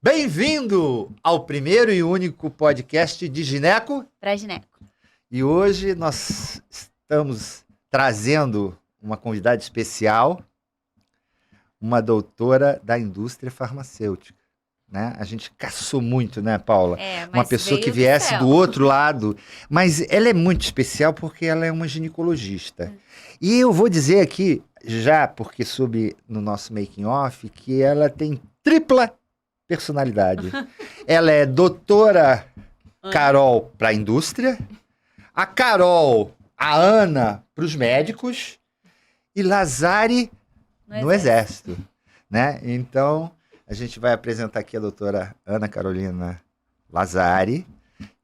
Bem-vindo ao primeiro e único podcast de gineco. Pra gineco. E hoje nós estamos trazendo uma convidada especial, uma doutora da indústria farmacêutica. Né? A gente caçou muito, né, Paula? Mas uma pessoa que viesse do outro lado. Mas ela é muito especial porque ela é uma ginecologista. E eu vou dizer aqui, já porque soube no nosso making-off, que ela tem tripla personalidade. Ela é doutora Carol para a indústria, a Carol, a Ana para os médicos e Lazari no exército. Né? Então, a gente vai apresentar aqui a doutora Ana Carolina Lazari,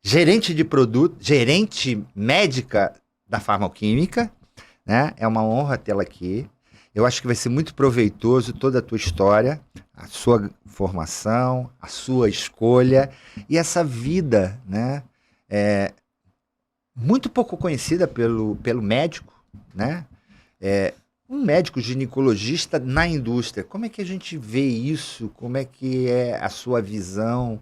gerente de produto, gerente médica da Farmaquímica. Né? É uma honra tê-la aqui. Eu acho que vai ser muito proveitoso toda a tua história, a sua formação, a sua escolha e essa vida, né? Muito pouco conhecida pelo médico, né? Um médico ginecologista na indústria. Como é que a gente vê isso? Como é que é a sua visão?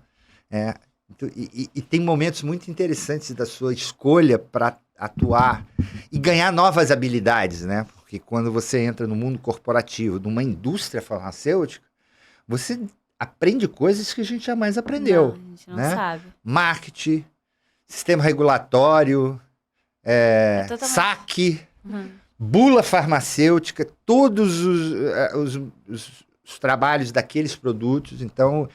E tem momentos muito interessantes da sua escolha para atuar e ganhar novas habilidades, né? Porque quando você entra no mundo corporativo, numa indústria farmacêutica, você aprende coisas que a gente jamais aprendeu. Não, a gente não sabe. Marketing, sistema regulatório, saque, bula farmacêutica, todos os trabalhos daqueles produtos. Então,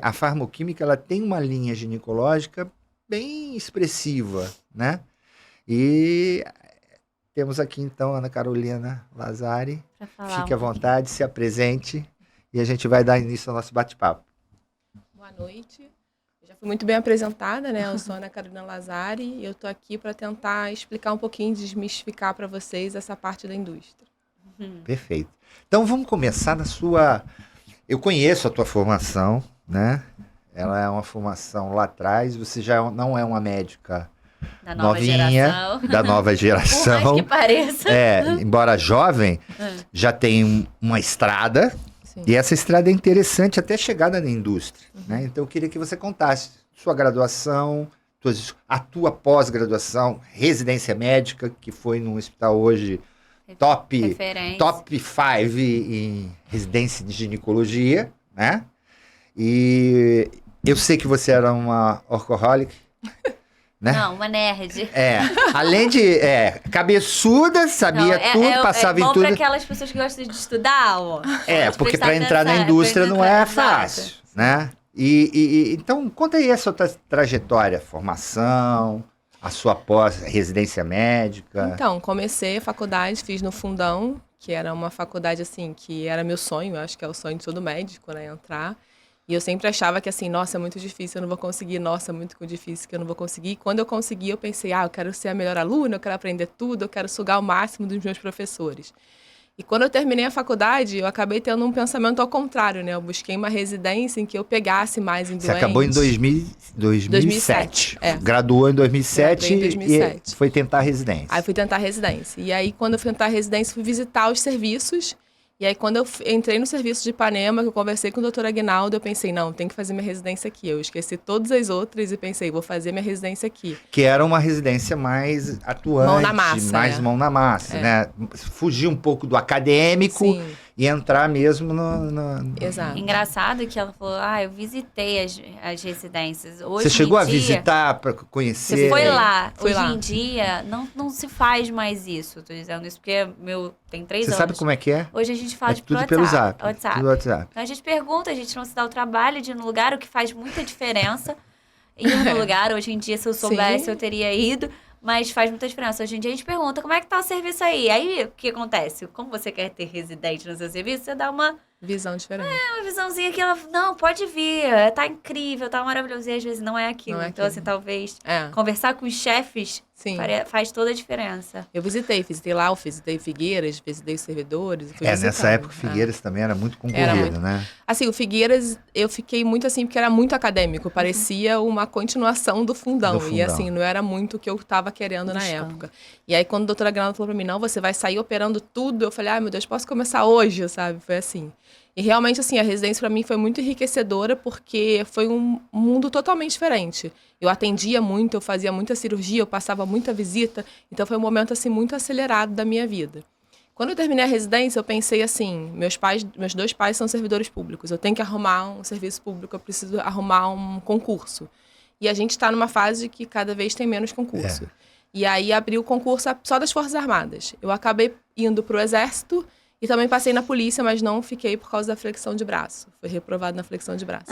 a farmacoquímica ela tem uma linha ginecológica bem expressiva, né? E temos aqui, então, a Ana Carolina Lazari. Fique à vontade, se apresente e a gente vai dar início ao nosso bate-papo. Boa noite. Eu já fui muito bem apresentada, né? Eu sou a Ana Carolina Lazari e eu estou aqui para tentar explicar um pouquinho, desmistificar para vocês essa parte da indústria. Perfeito. Então, vamos começar na sua... Eu conheço a tua formação, né? Ela é uma formação lá atrás. Você já não é uma médica da nova novinha, geração. Da nova geração. Por mais que pareça. Embora jovem, já tem uma estrada. Sim. E essa estrada é interessante até chegada na indústria. Né? Então, eu queria que você contasse sua graduação, a tua pós-graduação, residência médica, que foi num hospital hoje top 5 em residência de ginecologia, né? E eu sei que você era uma workaholic, né? Não, uma nerd. Além de cabeçuda, sabia tudo, passava em tudo. É bom para aquelas pessoas que gostam de estudar, ó. Porque para entrar na indústria não é fácil, né? Então, conta aí a sua trajetória, formação, a sua pós-residência médica. Então, comecei a faculdade, fiz no Fundão, que era uma faculdade, assim, que era meu sonho, acho que é o sonho de todo médico, né, entrar. E eu sempre achava que, assim, nossa, é muito difícil, eu não vou conseguir, nossa, é muito difícil que eu não vou conseguir. E quando eu consegui, eu pensei, eu quero ser a melhor aluna, eu quero aprender tudo, eu quero sugar o máximo dos meus professores. E quando eu terminei a faculdade, eu acabei tendo um pensamento ao contrário, né? Eu busquei uma residência em que eu pegasse mais em doentes. Você acabou em 2007. Graduou em 2007, e foi tentar a residência. Aí fui tentar a residência. E aí, quando eu fui tentar a residência, fui visitar os serviços. E aí, quando eu entrei no serviço de Ipanema, que eu conversei com o doutor Aguinaldo, eu pensei, não, tem que fazer minha residência aqui. Eu esqueci todas as outras e pensei, vou fazer minha residência aqui. Que era uma residência mais atuante, mão na massa, mais mão na massa, né? Fugir um pouco do acadêmico. Sim. E entrar mesmo Exato. Engraçado que ela falou, eu visitei as residências. Hoje Você chegou a visitar para conhecer? Você foi lá. Fui Hoje lá. em dia, não se faz mais isso. Tô dizendo isso porque tem 3 anos. Você sabe como é que é? Hoje a gente fala tudo pelo WhatsApp. Tudo WhatsApp. Então a gente pergunta, a gente não se dá o trabalho de ir no lugar, o que faz muita diferença. Ir no lugar, hoje em dia, se eu soubesse, eu teria ido. Mas faz muita diferença. Hoje em dia a gente pergunta, como é que tá o serviço aí? Aí, o que acontece? Como você quer ter residente no seu serviço, você dá uma... visão diferente. Uma visãozinha que ela... Não, pode vir. Tá incrível, tá maravilhoso. E às vezes não é aquilo. Então, assim, talvez conversar com os chefes faz toda a eu Eu visitei lá, eu visitei Figueiras, visitei os servidores. Nessa época o Figueiras também era muito concorrido, né? Assim, o Figueiras, eu fiquei muito assim, porque era muito acadêmico. Parecia uma continuação do Fundão. E assim, não era muito o que eu estava querendo na época. E aí, quando a doutora Aguinaldo falou pra mim, não, você vai sair operando tudo. Eu falei, meu Deus, posso começar hoje, sabe? Foi assim. E realmente, assim, a residência para mim foi muito enriquecedora porque foi um mundo totalmente diferente. Eu atendia muito, eu fazia muita cirurgia, eu passava muita visita. Então foi um momento, assim, muito acelerado da minha vida. Quando eu terminei a residência, eu pensei assim, meus 2 pais são servidores públicos. Eu tenho que arrumar um serviço público, eu preciso arrumar um concurso. E a gente está numa fase que cada vez tem menos concurso. E aí abriu o concurso só das Forças Armadas. Eu acabei indo para o Exército e também passei na polícia, mas não fiquei por causa da flexão de braço. Foi reprovado na flexão de braço.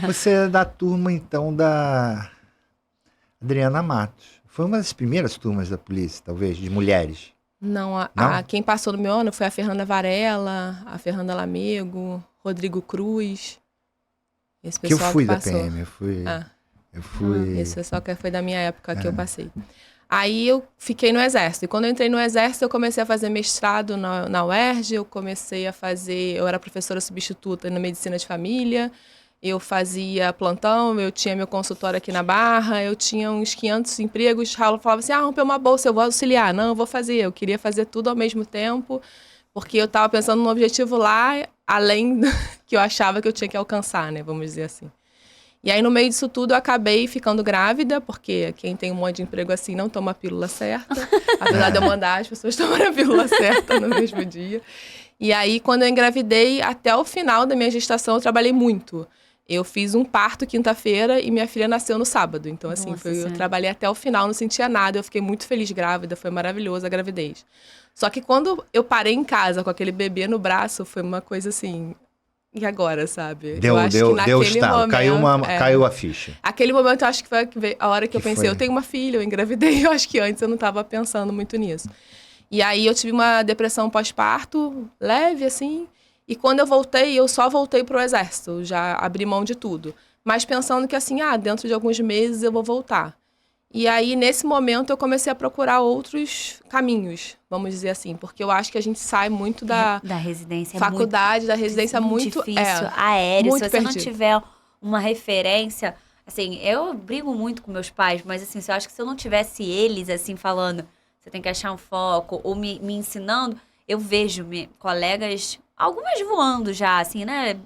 Você é da turma, então, da Adriana Matos. Foi uma das primeiras turmas da polícia, talvez, de mulheres. Não, quem passou no meu ano foi a Fernanda Varela, a Fernanda Lamego, Rodrigo Cruz. Esse pessoal que eu fui da passou. PM, eu fui... Esse pessoal que foi da minha época que eu passei. Aí eu fiquei no Exército. E quando eu entrei no Exército, eu comecei a fazer mestrado na UERJ, eu era professora substituta na Medicina de Família, eu fazia plantão, eu tinha meu consultório aqui na Barra, eu tinha uns 500 empregos. Raul falava assim, rompeu uma bolsa, eu vou auxiliar. Não, eu vou fazer. Eu queria fazer tudo ao mesmo tempo, porque eu estava pensando num objetivo lá, além que eu achava que eu tinha que alcançar, né? Vamos dizer assim. E aí, no meio disso tudo, eu acabei ficando grávida, porque quem tem um monte de emprego assim não toma a pílula certa. Apesar de eu mandar as pessoas tomarem a pílula certa no mesmo dia. E aí, quando eu engravidei, até o final da minha gestação, eu trabalhei muito. Eu fiz um parto quinta-feira e minha filha nasceu no sábado. Então, assim, eu trabalhei até o final, não sentia nada. Eu fiquei muito feliz grávida, foi maravilhosa a gravidez. Só que quando eu parei em casa com aquele bebê no braço, foi uma coisa assim... E agora, sabe? Deu estalo, caiu a ficha. Aquele momento, eu acho que foi a hora que eu pensei, foi? eu tenho uma filha, eu engravidei. Eu acho que antes eu não estava pensando muito nisso. E aí eu tive uma depressão pós-parto, leve, assim. E quando eu voltei, eu só voltei pro Exército. Já abri mão de tudo. Mas pensando que, assim, dentro de alguns meses eu vou voltar. E aí, nesse momento, eu comecei a procurar outros caminhos, vamos dizer assim. Porque eu acho que a gente sai muito da residência. Faculdade, da residência muito difícil, aéreo. Muito se você perdido. não tiver uma referência... Assim, eu brigo muito com meus pais, mas assim, eu acho que se eu não tivesse eles, assim, falando... Você tem que achar um foco, ou me ensinando... Eu vejo colegas, algumas voando já, assim, né?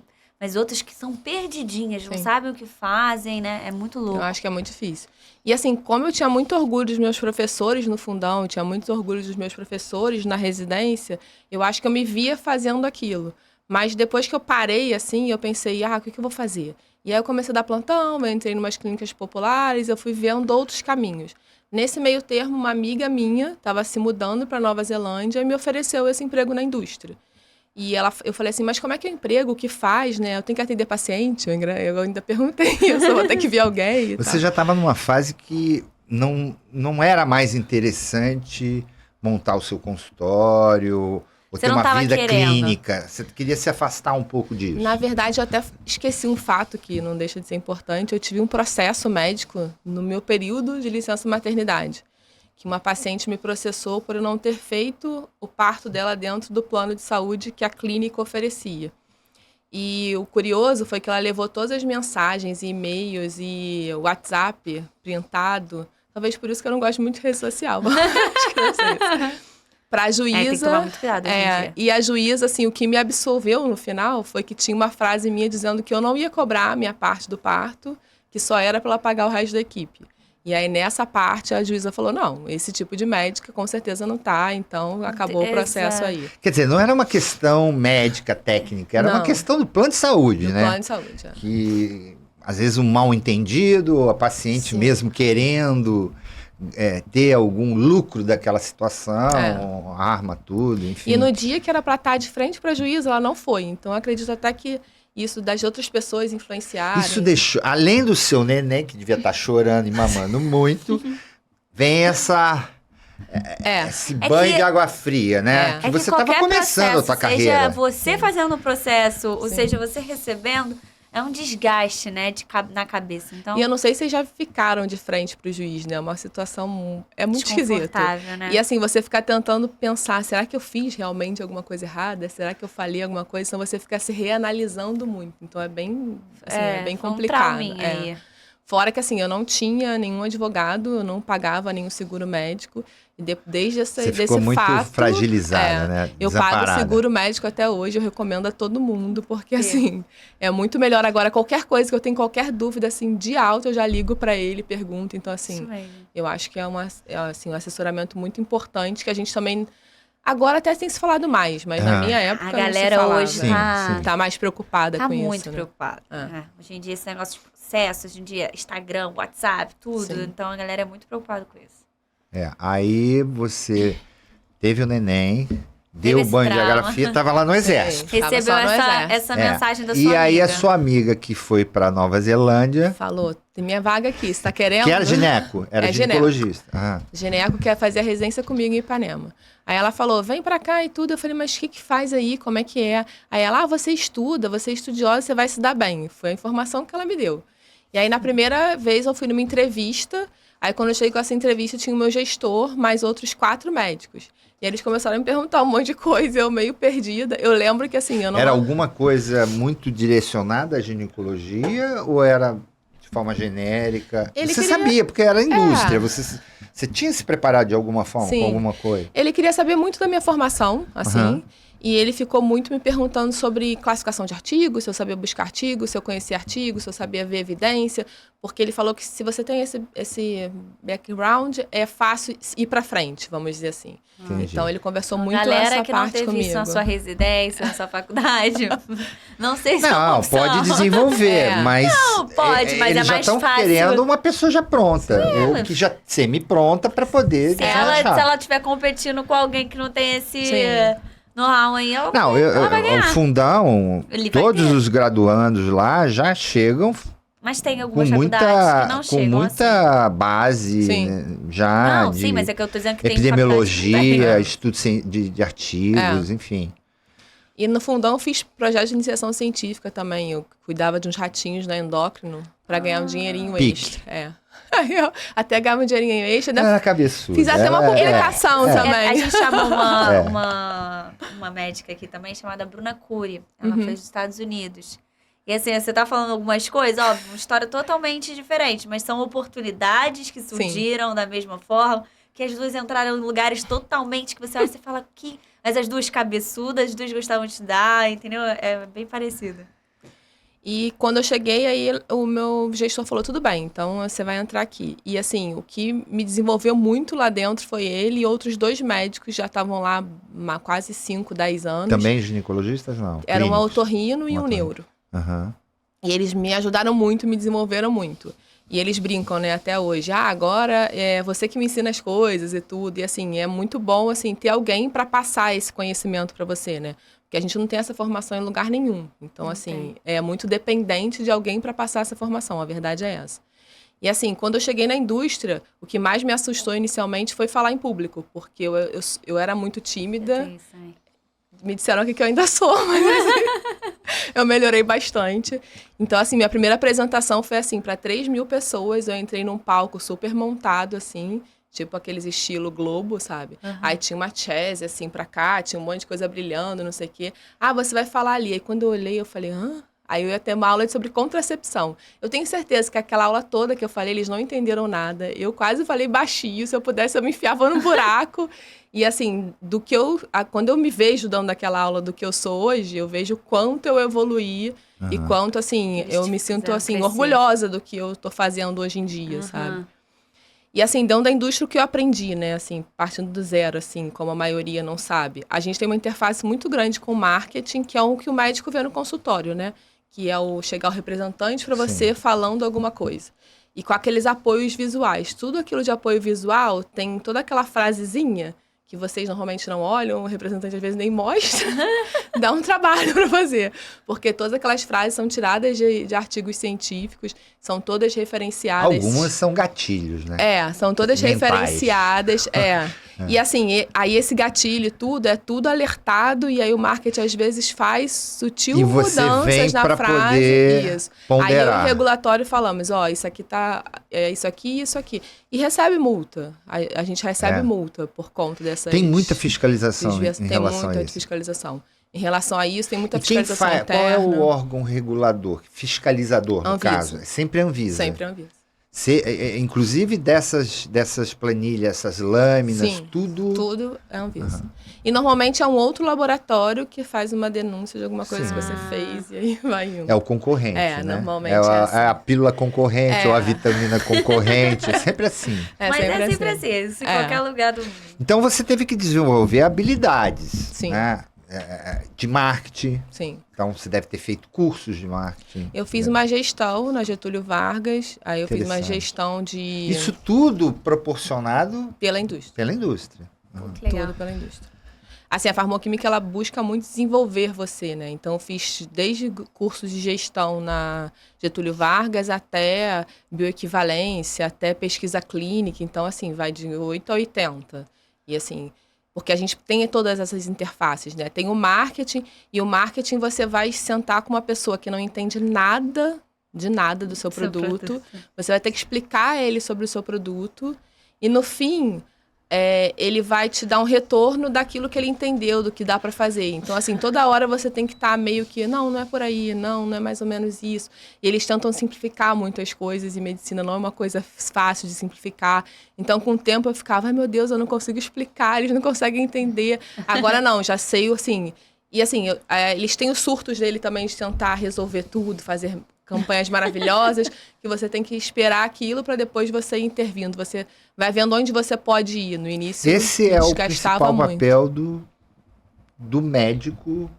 Mas outras que são perdidinhas, não sabem o que fazem, né? É muito louco. Eu acho que é muito difícil. E assim, como eu tinha muito orgulho dos meus professores no fundão, eu tinha muito orgulho dos meus professores na residência, eu acho que eu me via fazendo aquilo. Mas depois que eu parei, assim, eu pensei, o que eu vou fazer? E aí eu comecei a dar plantão, eu entrei em umas clínicas populares, eu fui vendo outros caminhos. Nesse meio termo, uma amiga minha estava se mudando para Nova Zelândia e me ofereceu esse emprego na indústria. E eu falei assim, mas como é que é o emprego? O que faz, né? Eu tenho que atender paciente? Eu ainda perguntei, eu só vou ter que ver alguém e Você já estava numa fase que não era mais interessante montar o seu consultório, ou ter uma vida clínica. Você queria se afastar um pouco disso. Na verdade, eu até esqueci um fato que não deixa de ser importante. Eu tive um processo médico no meu período de licença maternidade, que uma paciente me processou por eu não ter feito o parto dela dentro do plano de saúde que a clínica oferecia. E o curioso foi que ela levou todas as mensagens, e-mails e WhatsApp printado. Talvez por isso que eu não gosto muito de rede social. Acho que não sei isso. Pra juíza. Tem que tomar muito cuidado hoje em dia. E a juíza, assim, o que me absolveu no final foi que tinha uma frase minha dizendo que eu não ia cobrar a minha parte do parto, que só era para ela pagar o resto da equipe. E aí, nessa parte, a juíza falou, não, esse tipo de médica com certeza não tá, então acabou o processo aí. Quer dizer, não era uma questão médica, técnica, era uma questão do plano de saúde, né? Do plano de saúde, Que, às vezes, um mal entendido, a paciente mesmo querendo ter algum lucro daquela situação, arma tudo, enfim. E no dia que era para estar de frente para a juíza, ela não foi. Então, eu acredito até que isso das outras pessoas influenciarem. Isso deixou, além do seu neném, que devia estar chorando e mamando muito, vem esse banho de água fria, né? Que você estava começando a sua carreira. Seja você fazendo o processo, ou seja, você recebendo, é um desgaste, né, na cabeça. Então, e eu não sei se vocês já ficaram de frente pro juiz, né? É uma situação muito esquisita. Né? E assim, você ficar tentando pensar, será que eu fiz realmente alguma coisa errada? Será que eu falei alguma coisa? Então você fica se reanalisando muito. Então é bem, assim, bem complicado. Aí. Fora que, assim, eu não tinha nenhum advogado, eu não pagava nenhum seguro médico. E desde Você ficou muito fragilizada, né? Eu pago o seguro médico até hoje, eu recomendo a todo mundo, porque, assim, é muito melhor. Agora, qualquer coisa que eu tenho qualquer dúvida, assim, de alto, eu já ligo para ele, pergunto. Então, assim, eu acho que é um assessoramento muito importante, que a gente também... Agora até tem se falado mais, mas na minha época a galera não se hoje tá mais preocupada com isso. Tá muito preocupada. Hoje em dia, esse negócio de processo, hoje em dia, Instagram, WhatsApp, tudo. Sim. Então, a galera é muito preocupada com isso. Aí você teve o neném, deu o banho de angiografia, tava lá no exército. Recebeu essa mensagem da sua amiga. E aí a sua amiga que foi pra Nova Zelândia... Falou, tem minha vaga aqui, você tá querendo? Que era gineco, era ginecologista. Gineco quer fazer a residência comigo em Ipanema. Aí ela falou, vem pra cá e tudo. Eu falei, mas o que faz aí? Como é que é? Aí ela, você estuda, você é estudiosa, você vai se dar bem. Foi a informação que ela me deu. E aí, na primeira vez, eu fui numa entrevista. Aí, quando eu cheguei com essa entrevista, tinha o meu gestor, mais outros 4 médicos. E eles começaram a me perguntar um monte de coisa, eu meio perdida. Eu lembro que, assim, eu não... Era alguma coisa muito direcionada à ginecologia ou era de forma genérica? Você sabia, porque era indústria, Você tinha se preparado de alguma forma, com alguma coisa? Ele queria saber muito da minha formação, assim. E ele ficou muito me perguntando sobre classificação de artigos, se eu sabia buscar artigos, se eu conhecia artigos, se eu sabia ver evidência. Porque ele falou que se você tem esse background, é fácil ir pra frente, vamos dizer assim. Entendi. Então, ele conversou muito essa parte comigo. Galera que não teve isso na sua residência, na sua faculdade, não sei se não, pode desenvolver, mas... Não, pode, mas é mais fácil. Eles já estão querendo uma pessoa já pronta, ou que já semi-pronta para poder... Se ela estiver competindo com alguém que não tem esse... know-how aí, ela vai ganhar. O fundão, todos os graduandos lá já chegam... Mas tem algumas faculdades que não chegam com muita base, né, já sim, mas é que eu tô dizendo que epidemiologia, estudo de artigos, enfim. E no fundão eu fiz projeto de iniciação científica também. Eu cuidava de uns ratinhos da endócrino para ganhar um dinheirinho extra. Aí eu até ganhava um dinheirinho extra. Cabeçuda. Fiz até uma publicação também. A gente chamou uma médica aqui também, chamada Bruna Cury. Ela foi dos Estados Unidos. E assim, você tá falando algumas coisas, óbvio, uma história totalmente diferente, mas são oportunidades que surgiram da mesma forma, que as duas entraram em lugares totalmente que você olha e você fala que... Mas as duas cabeçudas, as duas gostavam de estudar, entendeu? É bem parecido. E quando eu cheguei, aí o meu gestor falou, tudo bem, então você vai entrar aqui. E assim, o que me desenvolveu muito lá dentro foi ele e outros 2 médicos, já estavam lá há quase 5, 10 anos. Também ginecologistas, não? Era um otorrino e um neuro. E eles me ajudaram muito, me desenvolveram muito. E eles brincam, né, até hoje. Agora é você que me ensina as coisas e tudo. E assim, é muito bom, assim, ter alguém para passar esse conhecimento para você, né? Porque a gente não tem essa formação em lugar nenhum. Então, assim, é muito dependente de alguém para passar essa formação. A verdade é essa. E assim, quando eu cheguei na indústria, o que mais me assustou inicialmente foi falar em público. Porque eu era muito tímida. Me disseram aqui que eu ainda sou, mas assim, eu melhorei bastante. Então, assim, minha primeira apresentação foi assim, para 3.000 pessoas. Eu entrei num palco super montado, assim, tipo aqueles estilo Globo, sabe? Aí tinha uma chaise, assim, pra cá, tinha um monte de coisa brilhando, não sei o quê. Você vai falar ali. Aí quando eu olhei, eu falei, Aí eu ia ter uma aula sobre contracepção. Eu tenho certeza que aquela aula toda que eu falei, eles não entenderam nada. Eu quase falei baixinho, se eu pudesse eu me enfiava num buraco. E assim, quando eu me vejo dando aquela aula do que eu sou hoje, eu vejo quanto eu evoluí e quanto, assim, eu me sinto, assim, orgulhosa do que eu tô fazendo hoje em dia, sabe? E assim, dentro da indústria, o que eu aprendi, né, assim, partindo do zero, assim, como a maioria não sabe, a gente tem uma interface muito grande com o marketing, que é o que o médico vê no consultório, né? Que é chegar o representante para você falando alguma coisa. E com aqueles apoios visuais. Tudo aquilo de apoio visual tem toda aquela frasezinha que vocês normalmente não olham, o representante às vezes nem mostra, dá um trabalho para fazer. Porque todas aquelas frases são tiradas de artigos científicos, são todas referenciadas. Algumas são gatilhos, né? São todas referenciadas. E assim, aí esse gatilho é tudo alertado, e aí o marketing às vezes faz sutil mudanças na frase. Isso. Ponderar. Aí o regulatório falamos, isso aqui tá. Isso aqui e isso aqui. E recebe multa. A gente recebe multa por conta dessas. Tem muita fiscalização em relação a isso. Tem muita fiscalização. Em relação a isso, tem muita E quem fiscalização faz? Qual interna. é o órgão regulador, fiscalizador, no Anvisa. caso? É sempre a Anvisa. Sempre a Anvisa. Inclusive dessas planilhas, essas lâminas, Sim, tudo. Tudo é Anvisa. E normalmente é um outro laboratório que faz uma denúncia de alguma coisa Sim. que você fez e aí vai indo. É o concorrente, É, né? normalmente é é assim. a pílula concorrente É. ou a vitamina concorrente. É sempre assim. Mas é sempre assim, isso em qualquer lugar do mundo. Então você teve que desenvolver habilidades, Sim. né? De marketing. Sim. Então você deve ter feito cursos de marketing. Eu fiz uma gestão na Getúlio Vargas, aí eu fiz uma Interessante. gestão de... Isso tudo proporcionado Pela indústria. pela indústria. Que legal. Tudo pela indústria. Assim, a farmacêutica, ela busca muito desenvolver você, né? Então, eu fiz desde cursos de gestão na Getúlio Vargas até bioequivalência, até pesquisa clínica. Então, assim, vai de 8 a 80. E, assim, porque a gente tem todas essas interfaces, né? Tem o marketing, e o marketing você vai sentar com uma pessoa que não entende nada de nada do seu produto. Você vai ter que explicar a ele sobre o seu produto. E, no fim... ele vai te dar um retorno daquilo que ele entendeu, do que dá para fazer. Então, assim, toda hora você tem que estar meio que, não é por aí, não é mais ou menos isso. E eles tentam simplificar muito as coisas, e medicina não é uma coisa fácil de simplificar. Então, com o tempo, eu ficava, ai meu Deus, eu não consigo explicar, eles não conseguem entender. Agora não, já sei, assim... E, assim, eles têm os surtos dele também de tentar resolver tudo, fazer campanhas maravilhosas, que você tem que esperar aquilo para depois você ir intervindo. Você vai vendo onde você pode ir. No início, esse é o desgastava principal muito. papel do médico,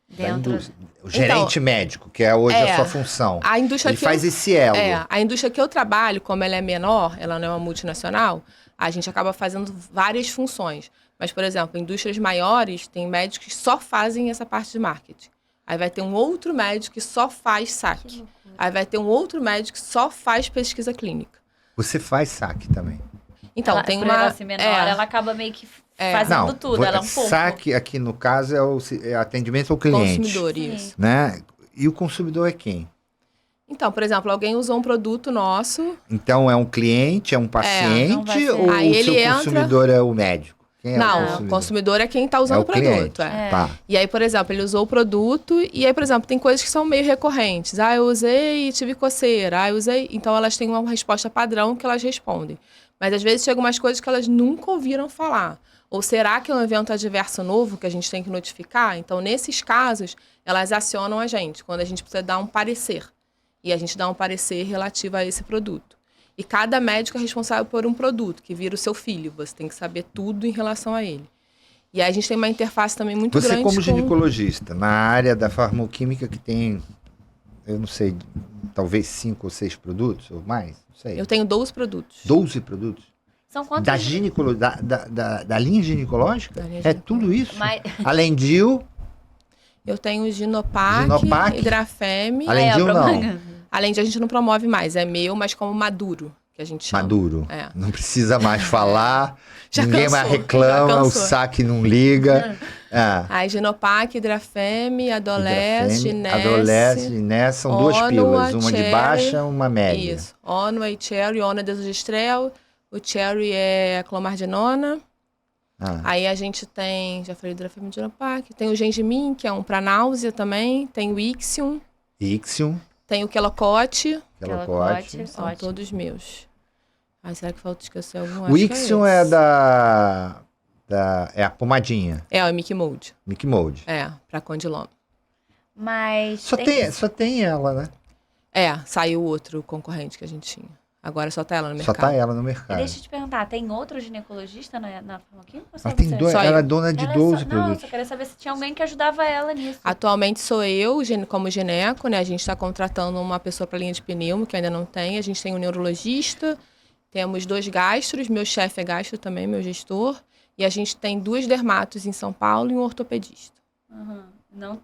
da Dentro. indústria. O gerente médico, que é hoje a sua função. A indústria Ele faz esse elo. a indústria que eu trabalho, como ela é menor, ela não é uma multinacional, a gente acaba fazendo várias funções. Mas, por exemplo, indústrias maiores, tem médicos que só fazem essa parte de marketing. Aí vai ter um outro médico que só faz saque. Aí vai ter um outro médico que só faz pesquisa clínica. Você faz saque também. Então, tem por uma... ela ser menor, ela acaba meio que fazendo tudo. Ela é um pouco. Saque aqui no caso é atendimento ao cliente. Consumidor, Sim. isso. Né? E o consumidor é quem? Então, por exemplo, alguém usou um produto nosso... Então é um cliente, é um não paciente vai ser. ou Aí o ele seu entra- consumidor é o médico? Quem é Não, o consumidor é quem está usando o cliente. produto. É. Tá. E aí, por exemplo, ele usou o produto e aí, por exemplo, tem coisas que são meio recorrentes. Ah, eu usei e tive coceira. Ah, eu usei... Então, elas têm uma resposta padrão que elas respondem. Mas, às vezes, chegam umas coisas que elas nunca ouviram falar. Ou será que é um evento adverso novo que a gente tem que notificar? Então, nesses casos, elas acionam a gente, quando a gente precisa dar um parecer. E a gente dá um parecer relativo a esse produto. E cada médico é responsável por um produto, que vira o seu filho. Você tem que saber tudo em relação a ele. E aí a gente tem uma interface também muito Você grande como com... ginecologista, na área da farmacêutica que tem, eu não sei, talvez 5 ou 6 produtos ou mais, não sei. Eu tenho 12 produtos. 12 produtos? São quantos? Da linha ginecológica? Da linha É ginecológica. tudo isso? Mas- Além de Eu tenho Ginopac, Ginopac. Hidrafeme. Além de não. Além de a gente não promove mais, é meu, mas como maduro, que a gente chama. Maduro. É. Não precisa mais falar, Já ninguém cansou, mais já reclama, o cansou. saque não liga. Aí Ginopac, Hidrafeme, Adolesce, Ginesse. Adolesce, Ginesse, são duas Onua, pílulas, uma de Cherry. baixa, uma média. Isso. Onua e Cherry. Onua é desogestrel. O Cherry é a clomardinona. Ah, Aí a gente tem, já falei Hidrafeme e Ginopac. Tem o Gengimin, que é um pra náusea também. Tem o Ixium. Ixium, Tem o Quelocote. Quelocote. São Ótimo. todos meus. Ai, será que falta esquecer algum? O Acho que Ixium esse. é a pomadinha, É, o Mickey Mold. Mickey Mold. É, pra condiloma. Mas Só tem ela, né? É, saiu outro concorrente que a gente tinha. Agora só tá ela no mercado. Só tá ela no E mercado. deixa eu te perguntar, tem outro ginecologista na farmaquinha? Ou só Ela tem você? dois, Só ela é eu. dona de Ela 12 Não, eu produtos. só queria saber se tinha alguém que ajudava ela nisso. Atualmente sou eu, como gineco, né? A gente está contratando uma pessoa para linha de pneumo, que ainda não tem. A gente tem um neurologista, temos 2 gastros, meu chefe é gastro também, meu gestor. E a gente tem 2 dermatos em São Paulo e um ortopedista. Uhum.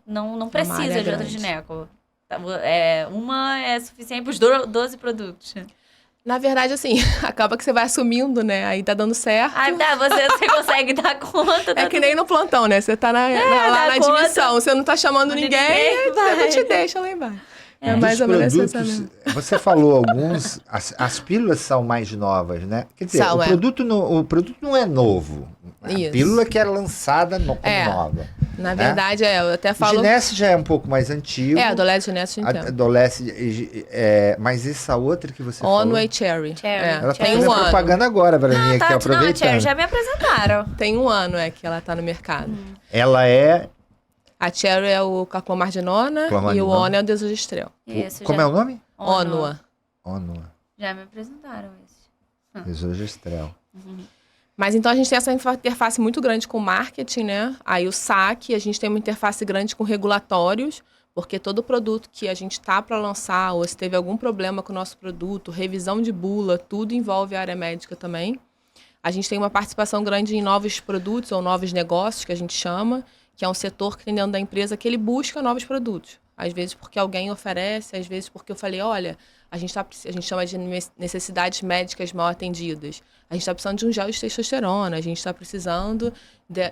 Não área precisa de outro grande. gineco. Uma é suficiente para os 12 produtos. Na verdade, assim, acaba que você vai assumindo, né? Aí tá dando certo. Ah, tá, você consegue dar conta. É que nem no plantão, né? Você tá lá dá na conta. admissão, você não tá chamando Onde ninguém, ninguém vai. você te deixa lá embaixo. É Dos mais ou menos isso produtos, mesmo. você falou alguns, as pílulas são mais novas, né? Quer dizer, São, o produto não é novo. A Isso. pílula que era lançada como nova. Na verdade, eu até falo... O Ginesse já é um pouco mais antigo. a Dolce Ginesse a gente tem. Adolesce, mas essa outra que você falou... Onway Cherry. Ela tá tem fazendo ano. propaganda agora pra mim aqui, aproveitando. Não, a Cherry já me apresentaram. Tem um ano que ela tá no mercado. Ela é... A Cherry é o Clomardinona e o Ono é o Desogestrel. Isso, Como é o nome? Onua. Onua. Já me apresentaram esse. Desogestrel. Mas então a gente tem essa interface muito grande com marketing, né? Aí o saque, a gente tem uma interface grande com regulatórios, porque todo produto que a gente tá para lançar, ou se teve algum problema com o nosso produto, revisão de bula, tudo envolve a área médica também. A gente tem uma participação grande em novos produtos ou novos negócios, que a gente chama, que é um setor que tem dentro da empresa que ele busca novos produtos. Às vezes porque alguém oferece, às vezes porque eu falei, olha, a gente chama de necessidades médicas mal atendidas. A gente está precisando de um gel de testosterona, a gente está precisando,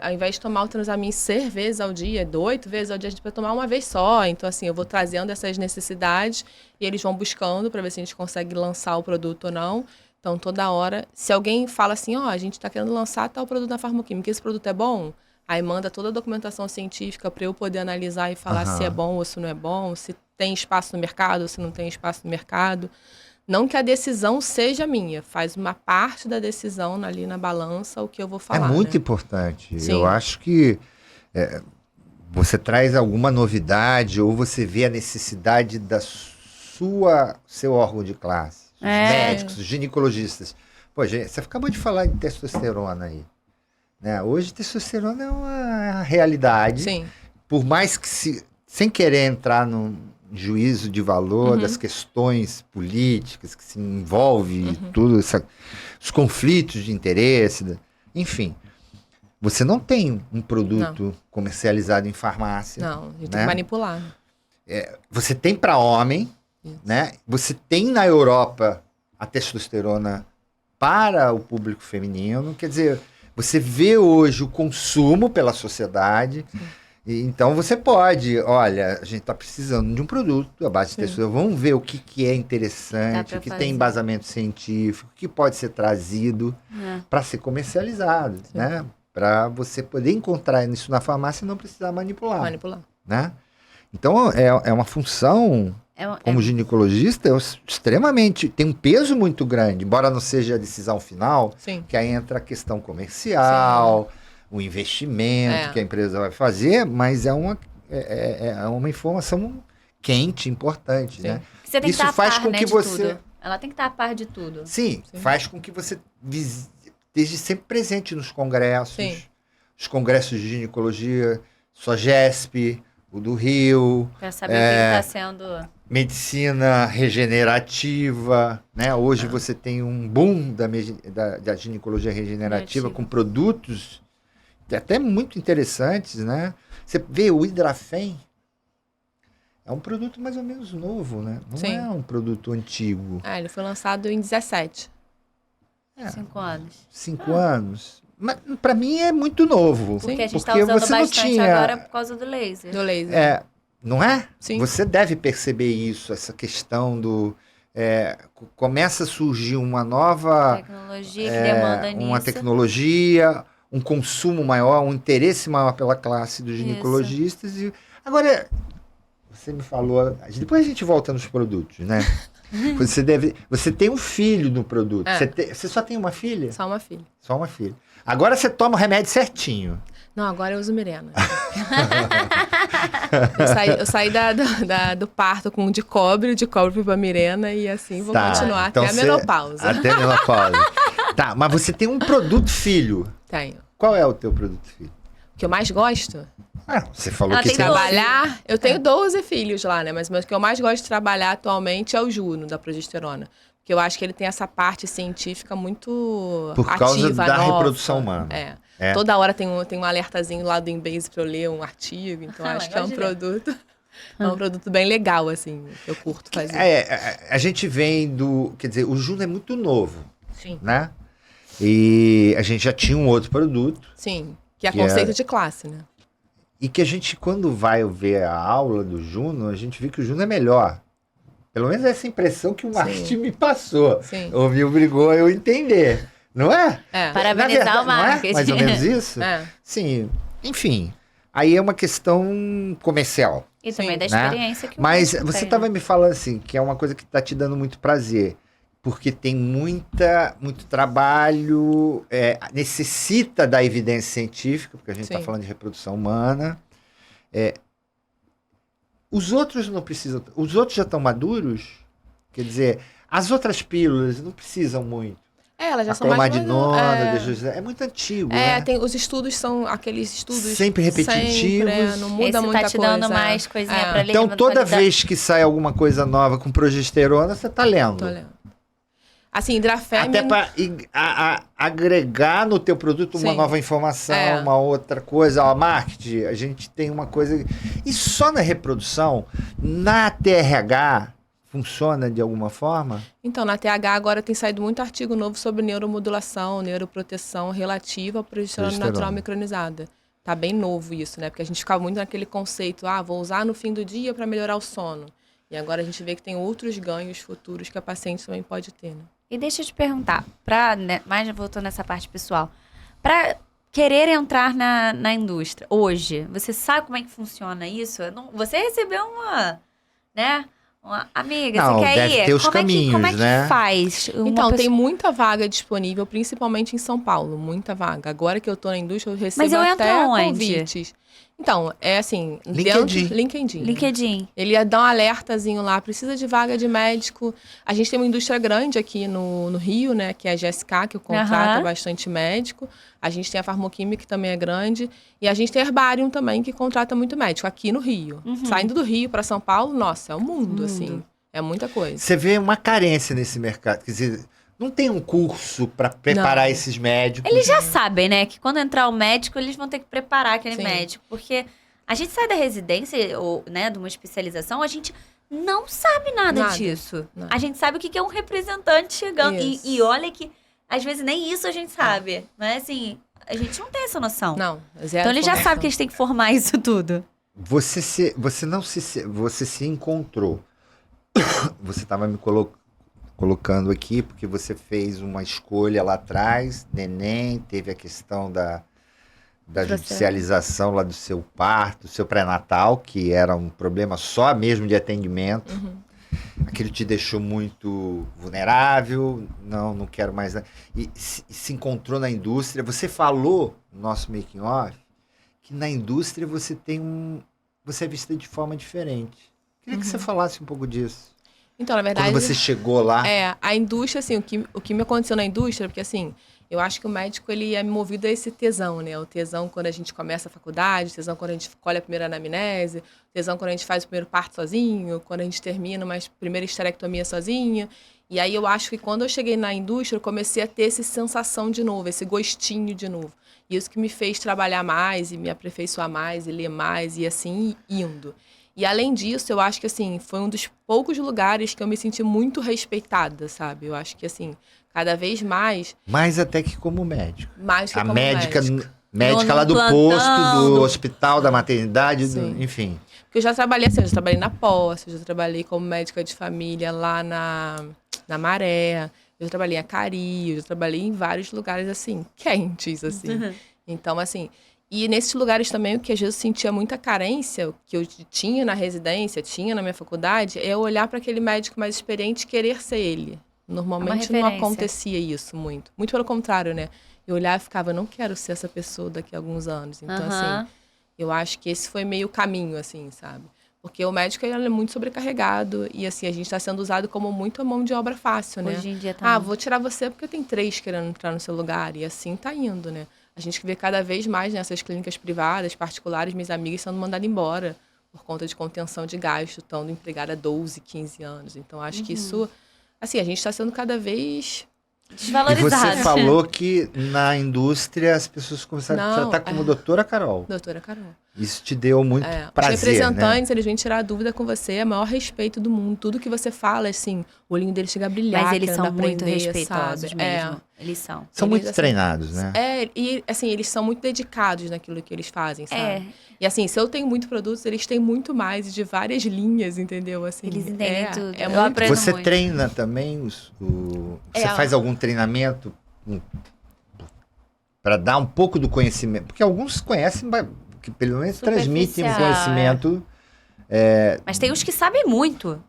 ao invés de tomar o Transamin 6 vezes ao dia, 8 vezes ao dia, a gente vai tomar uma vez só. Então, assim, eu vou trazendo essas necessidades e eles vão buscando para ver se a gente consegue lançar o produto ou não. Então, toda hora, se alguém fala assim, a gente está querendo lançar tal produto na farmacoquímica, esse produto é bom? Aí manda toda a documentação científica para eu poder analisar e falar se é bom ou se não é bom, se tem espaço no mercado ou se não tem espaço no mercado. Não que a decisão seja minha, faz uma parte da decisão ali na balança o que eu vou falar. É muito né? importante. Sim. Eu acho que você traz alguma novidade ou você vê a necessidade da seu órgão de classe. Os médicos, os ginecologistas. Pô, gente, você acabou de falar de testosterona aí. Né? Hoje, testosterona é uma realidade. Sim. Por mais que, sem querer entrar num juízo de valor das questões políticas que se envolve, tudo os conflitos de interesse, enfim. Você não tem um produto comercializado em farmácia. Não, a gente tem que manipular. Você tem para homem, né? Você tem na Europa a testosterona para o público feminino. Quer dizer, você vê hoje o consumo pela sociedade. Então você pode, olha, a gente está precisando de um produto à base de testosterona. Vamos ver o que é interessante, o que tem embasamento científico, o que pode ser trazido para ser comercializado, né? Para você poder encontrar isso na farmácia e não precisar manipular. Né? Então é uma função, como ginecologista, extremamente, tem um peso muito grande, embora não seja a decisão final, que aí entra a questão comercial, o investimento que a empresa vai fazer, mas é uma informação quente, importante, né? Você tem Isso que faz estar com que você... tudo. Ela tem que estar a par de tudo. Sim, faz com que você esteja sempre presente nos congressos, os congressos de ginecologia, SOGESP, o do Rio. Para saber o que está sendo... Medicina regenerativa, né? Hoje você tem um boom da ginecologia regenerativa com produtos até muito interessantes, né? Você vê o Hidrafem, é um produto mais ou menos novo, né? Não é um produto antigo. Ele foi lançado em 17. 5 anos. 5 anos. Mas para mim é muito novo. Porque a gente está usando bastante agora por causa do laser. Do laser. Não é? Sim. Você deve perceber isso, essa questão do... começa a surgir uma nova... Tecnologia que demanda nisso. Uma tecnologia, um consumo maior, um interesse maior pela classe dos ginecologistas. E, agora, você me falou... Depois a gente volta nos produtos, né? Você tem um filho no produto. Você só tem uma filha? Só uma filha. Só uma filha. Agora você toma o remédio certinho. Não, agora eu uso Mirena. eu saí do parto com de cobre fui pra Mirena e assim vou continuar então até a menopausa. Até a menopausa. Tá, mas você tem um produto filho. Tenho. Qual é o teu produto filho? O que eu mais gosto? Você falou que tem trabalhar. Eu tenho 12 filhos lá, né? Mas o que eu mais gosto de trabalhar atualmente é o Juno, da progesterona. Porque eu acho que ele tem essa parte científica muito por ativa, causa da nova. reprodução humana. Toda hora tem um alertazinho lá do Embase pra eu ler um artigo. Então acho que é um produto... É um produto bem legal, assim, que eu curto fazer. A gente vem do... Quer dizer, o Juno é muito novo. Sim. Né? E a gente já tinha um outro produto. Sim, que é conceito de classe, né? E que a gente, quando vai ver a aula do Juno, a gente vê que o Juno é melhor. Pelo menos essa impressão que o marketing me passou. Sim. Ou me obrigou a eu entender. Não é? Parabenizar Na verdade, o marketing. Não é mais ou menos isso? É. Sim, enfim. Aí é uma questão comercial. E também Sim. da experiência que o Mas médico você tem, estava né? me falando assim, que é uma coisa que está te dando muito prazer. Porque tem muito trabalho, necessita da evidência científica, porque a gente está Sim. falando de reprodução humana. Os outros não precisam. Os outros já estão maduros? Quer dizer, as outras pílulas não precisam muito. Elas já A são mais clomadinona, maduras. é muito antigo, né? Os estudos são aqueles estudos Sempre repetitivos. sempre, não muda Esse muita tá te coisa. dando mais coisinha pra ler. Então, mas toda validar- vez que sai alguma coisa nova com progesterona, você tá lendo. Tô lendo. Assim, Drafemin... Até para agregar no teu produto uma Sim. nova informação, É. uma outra coisa. Ó, marketing, a gente tem uma coisa... E só na reprodução, na TRH, funciona de alguma forma? Então, na TH agora tem saído muito artigo novo sobre neuromodulação, neuroproteção relativa à progesterona natural micronizada. Tá bem novo isso, né? Porque a gente ficava muito naquele conceito, vou usar no fim do dia para melhorar o sono. E agora a gente vê que tem outros ganhos futuros que a paciente também pode ter, né? E deixa eu te perguntar, mais voltando nessa parte pessoal, para querer entrar na indústria hoje, você sabe como é que funciona isso? Você recebeu uma amiga, Não, você quer deve ir? ter os como é que caminhos, né? faz? Então, tem muita vaga disponível, principalmente em São Paulo, muita vaga. Agora que eu tô na indústria, eu recebo Mas eu entro até onde? convites. Então, é assim... LinkedIn. LinkedIn. Ele ia dar um alertazinho lá, precisa de vaga de médico. A gente tem uma indústria grande aqui no Rio, né? Que é a GSK, que contrata bastante médico. A gente tem a Farmoquímica, que também é grande. E a gente tem a Herbarium também, que contrata muito médico, aqui no Rio. Saindo do Rio para São Paulo, nossa, é um mundo, assim. É muita coisa. Você vê uma carência nesse mercado. Quer dizer, não tem um curso para preparar Não. esses médicos. Eles já sabem, né? Que quando entrar o médico, eles vão ter que preparar aquele Sim. médico. Porque a gente sai da residência, ou, né, de uma especialização, a gente não sabe nada disso. Nada. A gente sabe o que é um representante chegando. Isso. E olha que, às vezes, nem isso a gente sabe. Mas, assim, a gente não tem essa noção. Não, Então, eles já sabem que eles têm que formar isso tudo. Você se encontrou. Você estava me colocando aqui porque você fez uma escolha lá atrás, neném, teve a questão da judicialização lá do seu parto, do seu pré-natal, que era um problema só mesmo de atendimento. Aquilo te deixou muito vulnerável, não quero mais... E se encontrou na indústria. Você falou, no nosso making off, que na indústria você é vista de forma diferente. Queria que você falasse um pouco disso. Então, na verdade... Quando você chegou lá... a indústria, assim, o que me aconteceu na indústria, porque, assim, eu acho que o médico, ele é movido a esse tesão, né? O tesão quando a gente começa a faculdade, o tesão quando a gente colhe a primeira anamnese, o tesão quando a gente faz o primeiro parto sozinho, quando a gente termina uma primeira esterectomia sozinho. E aí eu acho que quando eu cheguei na indústria, eu comecei a ter essa sensação de novo, esse gostinho de novo. E isso que me fez trabalhar mais e me aperfeiçoar mais e ler mais e assim indo. E além disso, eu acho que assim, foi um dos poucos lugares que eu me senti muito respeitada, sabe? Eu acho que assim, cada vez mais... Mais até que como médico. Mais que A como médica No lá do plantão, posto, do hospital, da maternidade, enfim. Porque eu já trabalhei assim, eu já trabalhei na Posse, eu já trabalhei como médica de família lá na Maré, eu já trabalhei em Acari, eu já trabalhei em vários lugares assim, quentes, assim. Então, assim... E nesses lugares também, o que às vezes eu sentia muita carência, o que eu tinha na residência, tinha na minha faculdade, é olhar para aquele médico mais experiente e querer ser ele. Normalmente não acontecia isso muito. Muito pelo contrário, né? Eu olhava e ficava, eu não quero ser essa pessoa daqui a alguns anos. Então, assim, eu acho que esse foi meio o caminho, assim, sabe? Porque o médico, ele é muito sobrecarregado e, assim, a gente está sendo usado como muito a mão de obra fácil, né? Hoje em dia tá vou tirar você porque tem 3 querendo entrar no seu lugar. E assim tá indo, né? A gente vê cada vez mais nessas clínicas privadas, particulares, minhas amigas sendo mandadas embora por conta de contenção de gasto, estando empregada há 12, 15 anos. Então, acho que isso... Assim, a gente está sendo cada vez... desvalorizado. E você falou que na indústria as pessoas começaram a tratar como doutora Carol. Doutora Carol. Isso te deu muito prazer, os representantes, eles vêm tirar a dúvida com você, é o maior respeito do mundo. Tudo que você fala, assim, o olhinho deles chega a brilhar. Mas eles são aprender, muito respeitosos sabe? mesmo. Eles são. São muito assim, treinados, né? E assim, eles são muito dedicados naquilo que eles fazem, sabe? E assim, se eu tenho muito produtos, eles têm muito mais, de várias linhas, entendeu? Assim, eles entendem tudo. É Eu muito... aprendo Você muito. treina também? Você faz algum treinamento para dar um pouco do conhecimento, porque alguns conhecem, que pelo menos transmitem um Superficial, conhecimento. Mas tem uns que sabem muito.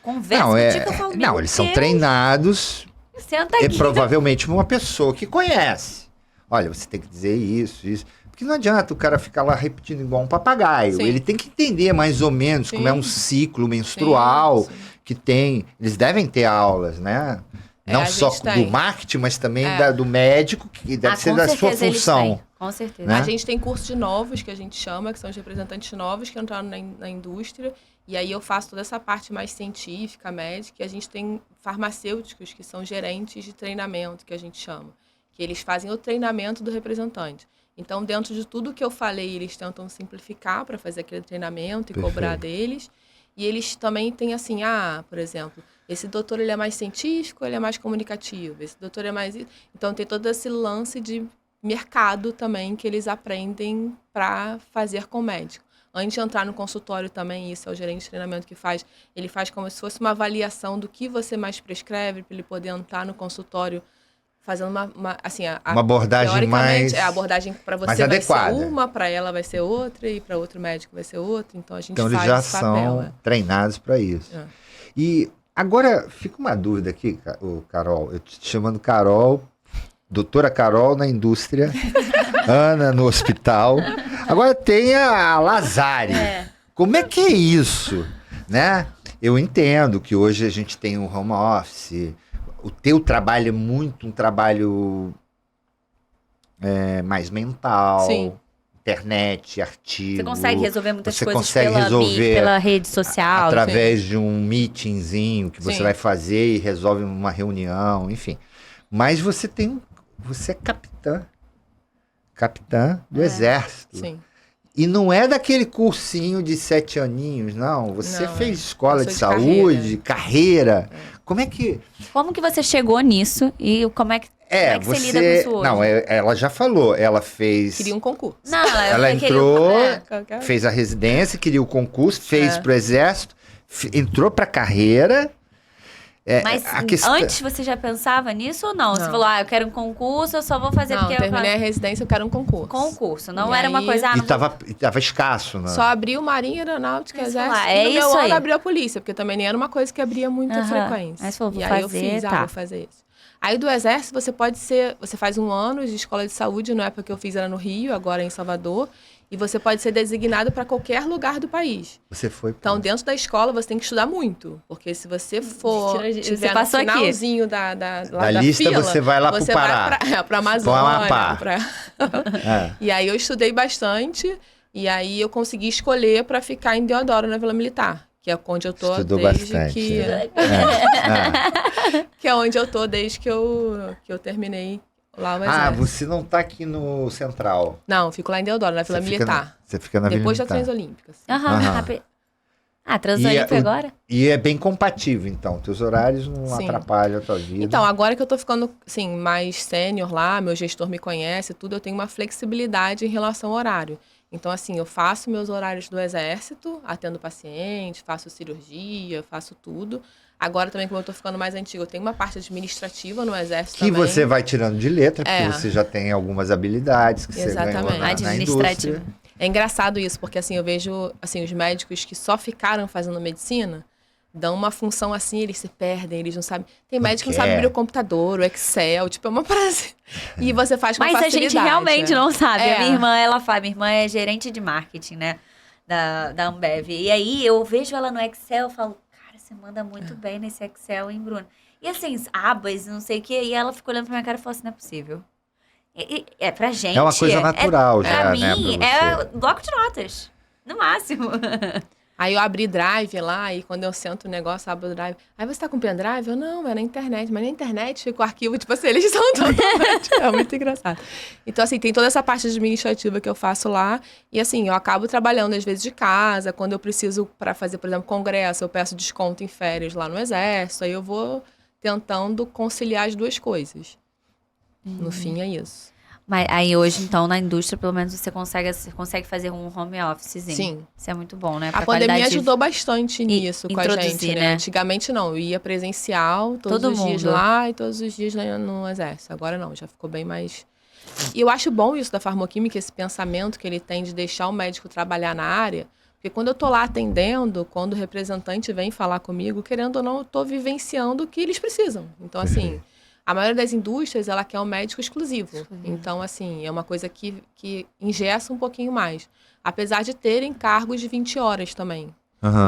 Conversa Não, contigo, eu falo, não, meu eles são Deus, treinados. Senta É aqui. provavelmente uma pessoa que conhece. Olha, você tem que dizer isso. Porque não adianta o cara ficar lá repetindo igual um papagaio. Sim. Ele tem que entender mais ou menos como é um ciclo menstrual Sim. que tem. Eles devem ter aulas, né? Não a só gente do tem. marketing, mas também do médico, que deve ser com da sua certeza eles função. têm, com certeza. Né? A gente tem curso de novos, que a gente chama, que são os representantes novos que entraram na indústria. E aí eu faço toda essa parte mais científica, médica. E a gente tem farmacêuticos, que são gerentes de treinamento, que a gente chama. Que eles fazem o treinamento do representante. Então, dentro de tudo que eu falei, eles tentam simplificar para fazer aquele treinamento e cobrar deles. E eles também têm assim, por exemplo, esse doutor ele é mais científico, ele é mais comunicativo. Esse doutor é mais... Então, tem todo esse lance de mercado também que eles aprendem para fazer com o médico. Antes de entrar no consultório também, isso é o gerente de treinamento que faz, ele faz como se fosse uma avaliação do que você mais prescreve, para ele poder entrar no consultório fazendo uma abordagem mais... A abordagem para você mais vai adequada. ser uma, para ela vai ser outra, e para outro médico vai ser outra. Então, a gente Então, faz eles já esse papel. são treinados para isso. É. E agora, fica uma dúvida aqui, Carol. Eu te chamando Carol, doutora Carol na indústria, Ana no hospital. Agora tem a Lazari. Como é que é isso? Né? Eu entendo que hoje a gente tem um home office. O teu trabalho é muito um trabalho mais mental. Sim. Internet, artigo. Você consegue resolver muitas você coisas consegue pela, resolver pela rede social. através de um meetingzinho que você Sim. vai fazer e resolve uma reunião, enfim. Mas você é capitã do exército. Sim. E não é daquele cursinho de 7 aninhos, não. Você Não, fez escola eu de sou de saúde, carreira. Como é que... Como que você chegou nisso e como é que você lida com isso hoje? Não, ela já falou. Ela fez... Queria um concurso. Não, Ela eu queria- entrou, Qualquer- fez a residência, queria o concurso, fez pro exército, entrou pra carreira. Mas a questão... antes você já pensava nisso ou não? Você Não. falou, eu quero um concurso, eu só vou fazer Não, porque terminei a residência, eu quero um concurso. concurso. Não E era uma aí- coisa... E não vou- tava escasso, né? Só abriu Marinha, Aeronáutica, Mas Exército. falar, é e no meu isso ano aí. abriu a polícia, porque também nem era uma coisa que abria muita Aham. frequência. Aí você falou, vou e aí fazer, eu fiz, tá. vou fazer isso. Aí do Exército você faz 1 ano de escola de saúde, na época que eu fiz era no Rio, agora é em Salvador. E você pode ser designado para qualquer lugar do país. Você foi... Então, dentro da escola, você tem que estudar muito. Porque se você for Você tiver no passou aqui. finalzinho lá Da da lista, fila, você vai lá pro você Pará. vai para Amapá. Amazônia. É. E aí eu estudei bastante. E aí eu consegui escolher para ficar em Deodoro, na Vila Militar. Que é onde eu tô Estudou desde bastante, que... né? Que é onde eu tô desde que eu terminei lá o Exército. Você não tá aqui no Central. Não, fico lá em Deodoro, na Vila Militar. Você fica na Vila Depois da Militar. Transolímpica. assim. Aham. Aham. Transolímpica agora? E é bem compatível, então. Teus horários não Sim. atrapalham a tua vida. Então, agora que eu tô ficando, assim, mais sênior lá, meu gestor me conhece e tudo, eu tenho uma flexibilidade em relação ao horário. Então, assim, eu faço meus horários do Exército, atendo paciente, faço cirurgia, faço tudo. Agora também, como eu tô ficando mais antiga, eu tenho uma parte administrativa no Exército que também. você vai tirando de letra, porque É. você já tem algumas habilidades que você ganhou Exatamente. na Administrativa. indústria. É engraçado isso, porque assim, eu vejo assim, os médicos que só ficaram fazendo medicina dão uma função assim, eles se perdem, eles não sabem. Tem médico que não sabe abrir o computador, o Excel, tipo, é uma frase. E você faz com Mas a facilidade. gente realmente não sabe. É. A minha irmã, minha irmã é gerente de marketing, né? Da Ambev. E aí eu vejo ela no Excel, eu falo, cara, você manda muito bem nesse Excel, hein, Bruno? E assim, abas, não sei o quê. E ela ficou olhando pra minha cara e falou assim, não é possível. É pra gente. É uma coisa natural já, pra mim, né? Pra você. é bloco de notas. No máximo. Aí eu abri drive lá, e quando eu sento o negócio, abro o drive. Aí você tá com pendrive? Eu, não, é na internet. Mas na internet fica o arquivo, tipo assim, eles são totalmente... É muito engraçado. Então, assim, tem toda essa parte administrativa que eu faço lá. E, assim, eu acabo trabalhando, às vezes, de casa. Quando eu preciso para fazer, por exemplo, congresso, eu peço desconto em férias lá no Exército. Aí eu vou tentando conciliar as duas coisas. No fim, é isso. Mas aí hoje, então, na indústria, pelo menos você consegue fazer um home officezinho. Sim. Isso é muito bom, né? A pandemia ajudou bastante nisso com a gente, introduzir, né? né? Antigamente não, eu ia presencial todos Todo os dias mundo. lá e todos os dias no exército. Agora não, já ficou bem mais... E eu acho bom isso da farmoquímica, esse pensamento que ele tem de deixar o médico trabalhar na área, porque quando eu tô lá atendendo, quando o representante vem falar comigo, querendo ou não, eu tô vivenciando o que eles precisam. Então, assim, a maioria das indústrias, ela quer um médico exclusivo. Então, assim, é uma coisa que engessa um pouquinho mais. Apesar de terem cargos de 20 horas também.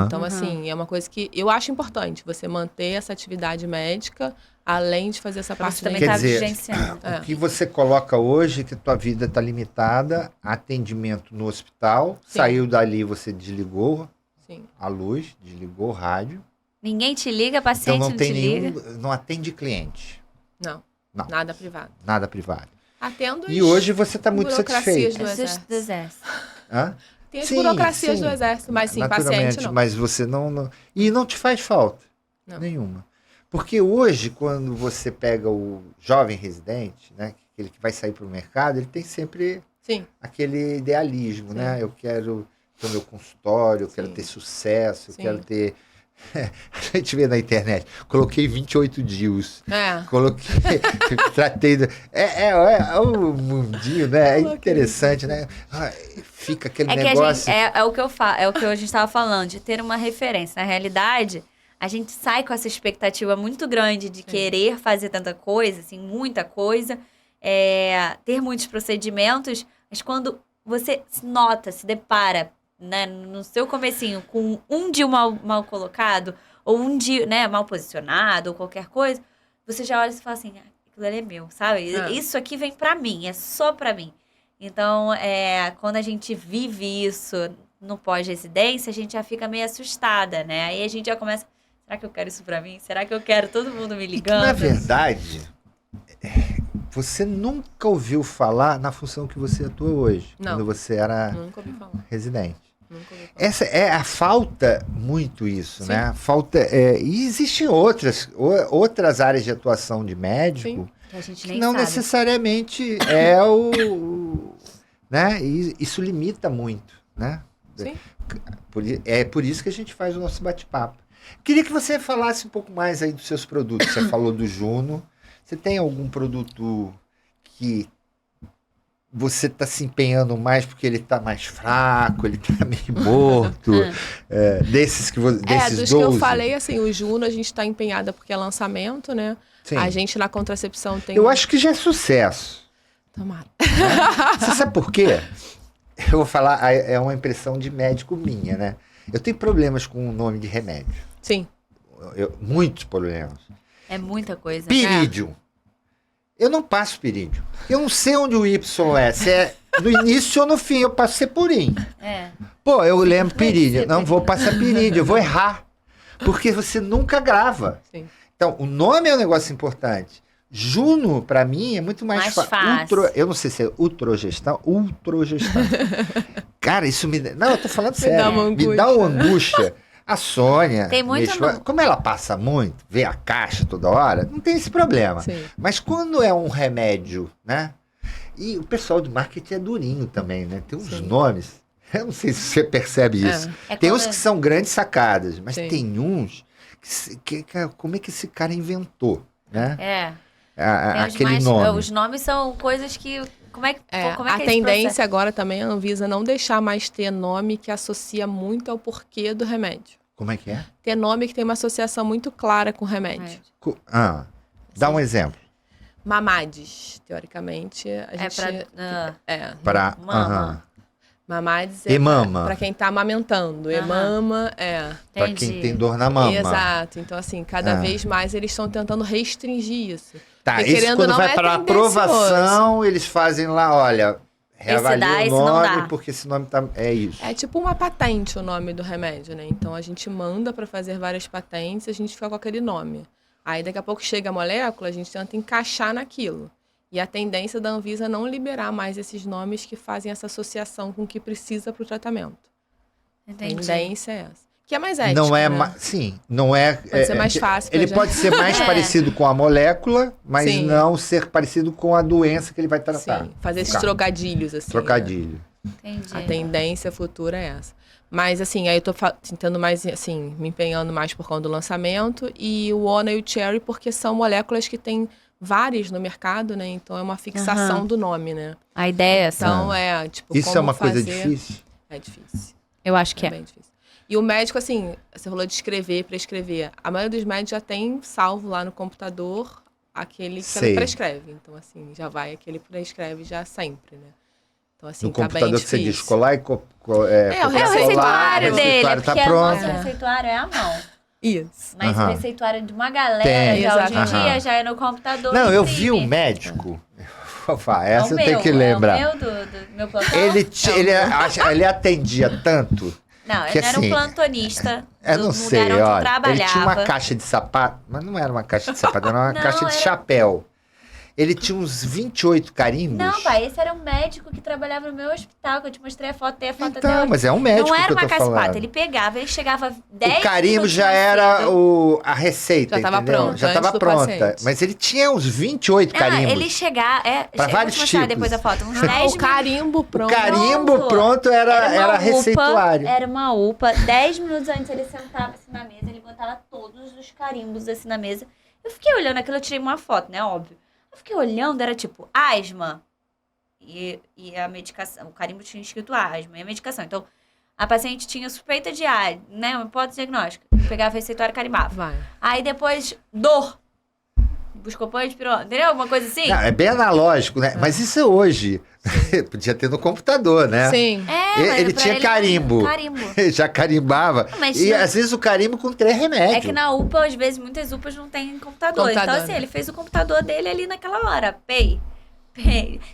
Então, assim, é uma coisa que eu acho importante, você manter essa atividade médica, além de fazer essa Pra parte você também Quer tá dizer, vivenciando. o que você coloca hoje, que a tua vida está limitada, atendimento no hospital, Sim. saiu dali, você desligou Sim. a luz, desligou o rádio, Ninguém te liga, então paciente não não tem te nenhum, liga. não atende cliente, Não, Não. nada privado. nada privado. Atendo E hoje você está muito burocracias satisfeito. do Do exército. exército. Hã? Tem as Sim, burocracias sim, do exército, mas sim, naturalmente, paciente não. mas você não... E não te faz falta Não. nenhuma. Porque hoje, quando você pega o jovem residente, né, aquele que vai sair para o mercado, ele tem sempre Sim, aquele idealismo, Sim. né? Eu quero ter o meu consultório, eu quero Sim. ter sucesso, eu Sim. quero ter... A gente vê na internet, coloquei 28 DIUs, coloquei, tratei... É um mundinho, né? É Coloquei interessante, né? Ah, fica aquele É que negócio... é o que eu falo, é o que a gente estava falando, de ter uma referência. Na realidade, a gente sai com essa expectativa muito grande de querer fazer tanta coisa, assim, muita coisa, ter muitos procedimentos, mas quando você se nota, se depara, né, no seu comecinho com um DIU mal colocado, ou um DIU, né, mal posicionado, ou qualquer coisa, você já olha e fala assim, aquilo ali é meu, sabe? Isso aqui vem pra mim, é só pra mim. Então, quando a gente vive isso no pós-residência, a gente já fica meio assustada, né? Aí a gente já começa, será que eu quero isso pra mim? Será que eu quero todo mundo me E que, ligando? na verdade, você nunca ouviu falar na função que você atua hoje, Não. quando você era nunca ouvi falar. residente. Nunca ouvi falar. Essa é a falta muito isso, Sim. né? A falta e existem outras áreas de atuação de médico Que a gente que nem não sabe. necessariamente é né? E isso limita muito, né? Sim. É por isso que a gente faz o nosso bate-papo. Queria que você falasse um pouco mais aí dos seus produtos. Você falou do Juno. Você tem algum produto que você está se empenhando mais porque ele está mais fraco, ele está meio morto? Desses que desses dos 12? que eu falei, assim, o Juno a gente tá empenhada porque é lançamento, né? Sim. A gente na contracepção tem... Eu acho que já é sucesso. Tomara. Você sabe por quê? Eu vou falar, é uma impressão de médico minha, né? Eu tenho problemas com o nome de remédio. Sim. Muitos problemas. É muita coisa. Pirídio. Eu não passo pirídio. Eu não sei onde o Y é. Se é no início ou no fim. Eu passo sepurim. Pô, eu lembro pirídio. Não vou passar pirídio. Eu vou errar. Porque você nunca grava. Sim. Então, o nome é um negócio importante. Juno, pra mim, é muito mais fácil. Eu não sei se é ultrogestão. Cara, isso me... Não, eu tô falando Me sério. dá uma Me dá uma angústia. A Sônia, Tem muito como ela passa muito, vê a caixa toda hora, não tem esse problema. Sim. Mas quando é um remédio, né? E o pessoal do marketing é durinho também, né? Tem uns nomes, eu não sei se você percebe isso. Tem uns que são grandes sacadas, mas Sim. tem uns como é que esse cara inventou, né? Aquele nome. Os nomes são coisas que... Como é que a tendência agora também, a Anvisa não deixar mais ter nome que associa muito ao porquê do remédio. Como é que é? Ter nome que tem uma associação muito clara com o remédio. Dá um exemplo. Mamades, teoricamente, a gente... Para Mamades Emama. para quem tá amamentando. Emama, para quem tem dor na mama. Exato. Então, assim, cada vez mais eles estão tentando restringir isso. Tá, porque, isso quando vai para aprovação, eles fazem lá, olha, reavalia o nome, porque esse nome é isso. É tipo uma patente o nome do remédio, né? Então, a gente manda para fazer várias patentes, a gente fica com aquele nome. Aí, daqui a pouco chega a molécula, a gente tenta encaixar naquilo. E a tendência da Anvisa é não liberar mais esses nomes que fazem essa associação com o que precisa para o tratamento. Entendi. A tendência é essa. Que é mais ético, não é, né? sim, não é... Pode ser mais fácil. Ele pode ser mais parecido com a molécula, mas Sim. não ser parecido com a doença que ele vai tratar. Sim, fazer esses Tá. trocadilhos, assim. Trocadilho. Entendi. A tendência futura é essa. Mas, assim, aí eu tô tentando mais, assim, me empenhando mais por conta do lançamento. E o Ona e o Cherry, porque são moléculas que tem várias no mercado, né? Então é uma fixação do nome, né? A ideia é essa. Então Isso como é uma coisa fazer- difícil? É difícil. Eu acho que É bem difícil. E o médico, assim, você falou de escrever, prescrever. A maioria dos médicos já tem salvo lá no computador aquele que Sei. ele prescreve. Então, assim, já vai aquele prescreve já sempre, né? Então, assim, No tá computador bem que você difícil. diz colar e É, o copiar, É o receituário o dele, receituário porque tá o nosso pronto. receituário é à mão. Isso. Mas Aham. o receituário de uma galera, Tem. já hoje em Exato. dia, Aham. já é no computador. Não, eu imprime. vi um médico. Essa É o eu tenho meu, que lembrar. É o meu do meu plantão? Ele atendia tanto. Não, ele que era um assim, plantonista Eu do não lugar sei, onde eu olha. Ele trabalhava. tinha uma caixa de sapato, mas não era uma caixa de sapato, era uma Não, caixa de era- chapéu. Ele tinha uns 28 carimbos. Não, pai, esse era um médico que trabalhava no meu hospital, que eu te mostrei a foto, tem a foto até Então, hoje. mas é um médico Não era que eu uma tô caixa de falando. sapato, ele pegava, ele chegava 10 O carimbo minutos já mais era cedo. a receita, Já tava entendeu? pronto, Já antes estava do pronta. paciente. Mas ele tinha uns 28 carimbos. Ele chegava, Pra eu vou vários te mostrar tipos. depois a foto, uns Ah, 10 o carimbo pronto. O carimbo pronto era uma receituário. Era uma UPA. 10 minutos antes ele sentava assim na mesa, ele botava todos os carimbos assim na mesa. Eu fiquei olhando aquilo, eu tirei uma foto, né? Óbvio. Eu fiquei olhando, era tipo, asma. E a medicação, o carimbo tinha escrito asma e a medicação. Então, a paciente tinha suspeita de asma, né? Uma hipótese diagnóstica. Pegava o receituário e carimbava. Vai. Aí depois, dor. Buscopan, inspirou, entendeu? Uma coisa assim. Não, é bem analógico, né? Mas isso é hoje. Podia ter no computador, né? Sim. Mas ele pra tinha carimbo. Carimbo. Já carimbava. Mas E não- às vezes o carimbo com 3 remédios. É que na UPA, às vezes, muitas UPAs não tem computador. Então, assim, né? ele fez o computador dele ali naquela hora. Pay.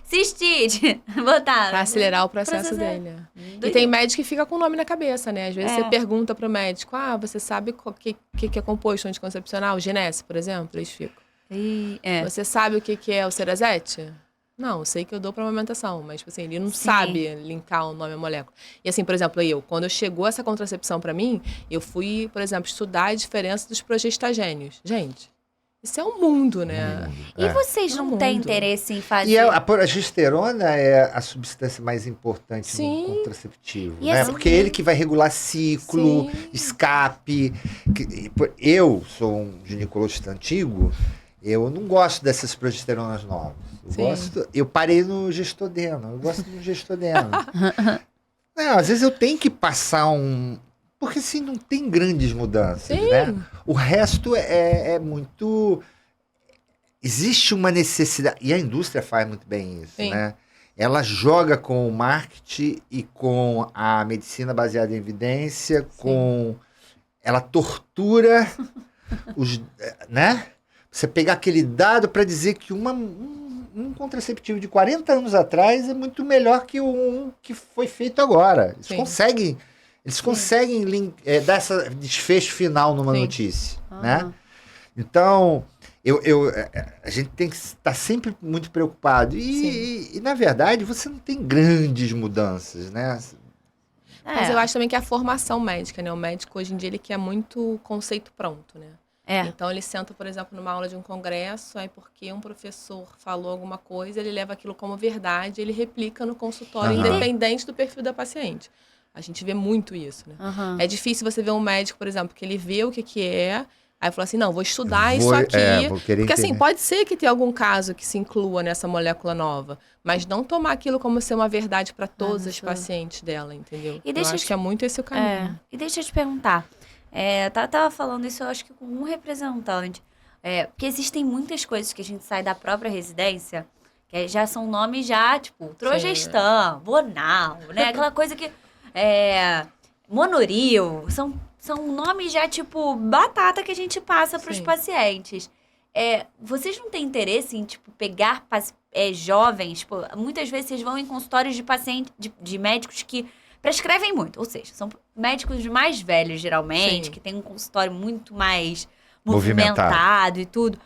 Cistite. Botaram. Pra acelerar o processo dele. E tem médico que fica com o nome na cabeça, né? Às vezes você pergunta pro médico, você sabe o que é composto anticoncepcional? Genesse, por exemplo, eles ficam. Você sabe o que é o Cerazete? Não, eu sei que eu dou pra amamentação, mas tipo assim, ele não sabe linkar o nome à molécula. E assim, por exemplo, quando chegou essa contracepção pra mim, eu fui, por exemplo, estudar a diferença dos progestagênios. Gente, isso é um mundo, né? E vocês não Todo têm mundo. interesse em fazer... E a progesterona é a substância mais importante Sim. do contraceptivo, E né? assim- Porque é ele que vai regular ciclo, Sim. escape. Eu sou um ginecologista antigo, eu não gosto dessas progesteronas novas. Sim. Eu parei no Gestodeno, eu gosto do Gestodeno. Não, às vezes eu tenho que passar porque assim, não tem grandes mudanças, Sim. né? O resto é muito... Existe uma necessidade, e a indústria faz muito bem isso, Sim. né? Ela joga com o marketing e com a medicina baseada em evidência, ela tortura né? Você pegar aquele dado para dizer que um contraceptivo de 40 anos atrás é muito melhor que um que foi feito agora. Eles Sim. conseguem dar esse desfecho final numa Sim. notícia, né? Então, a gente tem que estar sempre muito preocupado. E, na verdade, você não tem grandes mudanças, né? Mas eu acho também que é a formação médica, né? O médico, hoje em dia, ele quer muito conceito pronto, né? Então, ele senta, por exemplo, numa aula de um congresso, aí porque um professor falou alguma coisa, ele leva aquilo como verdade, ele replica no consultório, Aham. independente do perfil da paciente. A gente vê muito isso, né? É difícil você ver um médico, por exemplo, que ele vê o que é, aí fala assim, não, vou estudar isso aqui. Vou querer Porque assim, entender. pode ser que tenha algum caso que se inclua nessa molécula nova, mas não tomar aquilo como ser uma verdade para todas as pacientes dela, entendeu? E Eu deixa acho eu que é muito esse o caminho. E deixa eu te perguntar. Tava falando isso, eu acho que com um representante. Porque existem muitas coisas que a gente sai da própria residência, que já são nomes já, tipo, Trogestan, Vonal, né? Aquela coisa que... Monoril, são nomes já, tipo, batata que a gente passa para os Sim. pacientes. Vocês não têm interesse em, tipo, pegar jovens? Tipo, muitas vezes vocês vão em consultórios de pacientes, de médicos que prescrevem muito. Ou seja, são médicos mais velhos, geralmente, Sim. que têm um consultório muito mais Movimentado. movimentado e tudo.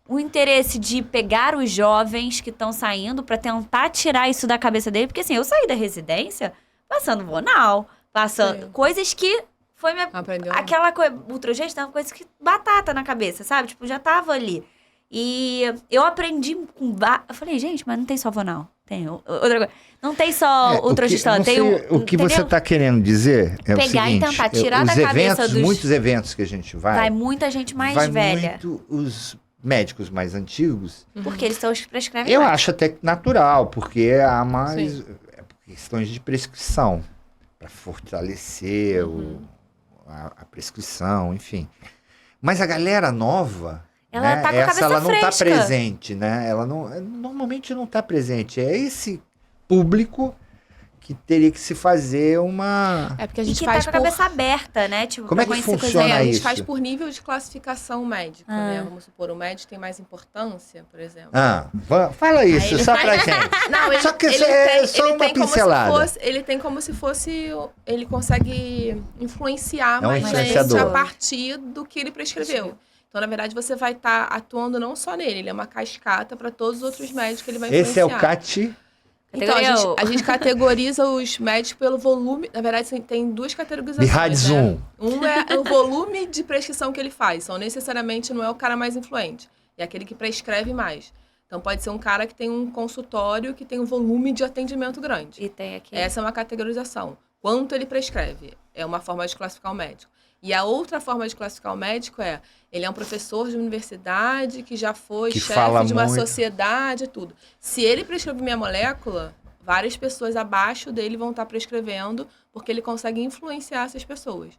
O interesse de pegar os jovens que estão saindo para tentar tirar isso da cabeça dele. Porque, assim, eu saí da residência passando Vonal, passando Sim. coisas que foi minha... Aprendeu. Aquela coisa, ultrageste é uma coisa que batata na cabeça, sabe? Tipo, já tava ali. E eu aprendi com... Eu falei, gente, mas não tem só vonal. Tem outra coisa. Não tem só ultragestão, tem o que você está querendo dizer é o seguinte... Pegar e tentar tirar da cabeça dos... Muitos eventos que a gente vai muita gente mais vai velha. muito os médicos mais antigos. Porque eles são os que prescrevem Eu mais. acho até natural, porque há mais questões de prescrição. Para fortalecer a prescrição, enfim. Mas a galera nova... Ela né? tá com a cabeça ela não está fresca. presente, né? Ela normalmente não está presente. É esse público que teria que se fazer uma... É porque a E gente que faz tá com a cabeça aberta, né? Tipo, Como é pra que conhecer funciona coisa a gente isso? faz por nível de classificação médica, né? Vamos supor, o médico tem mais importância, por exemplo. Fala isso, ele só faz- pra gente. Não, ele, Só que ele é tem, só ele uma tem como se pincelada. fosse, ele tem como se fosse, ele consegue influenciar É um mais gente influenciador. a partir do que ele prescreveu. Então, na verdade, você vai estar atuando não só nele, ele é uma cascata para todos os outros médicos que ele vai influenciar. Esse é o CAT. Então, a gente categoriza os médicos pelo volume. Na verdade, tem duas categorizações. Bihad né? Zoom. Um é o volume de prescrição que ele faz. Então, necessariamente, não é o cara mais influente. É aquele que prescreve mais. Então, pode ser um cara que tem um consultório que tem um volume de atendimento grande. E tem aqui. Essa é uma categorização. Quanto ele prescreve? É uma forma de classificar o médico. E a outra forma de classificar o médico é... Ele é um professor de universidade que já foi Que chefe fala de uma muito. sociedade e tudo. Se ele prescrever minha molécula, várias pessoas abaixo dele vão estar prescrevendo porque ele consegue influenciar essas pessoas.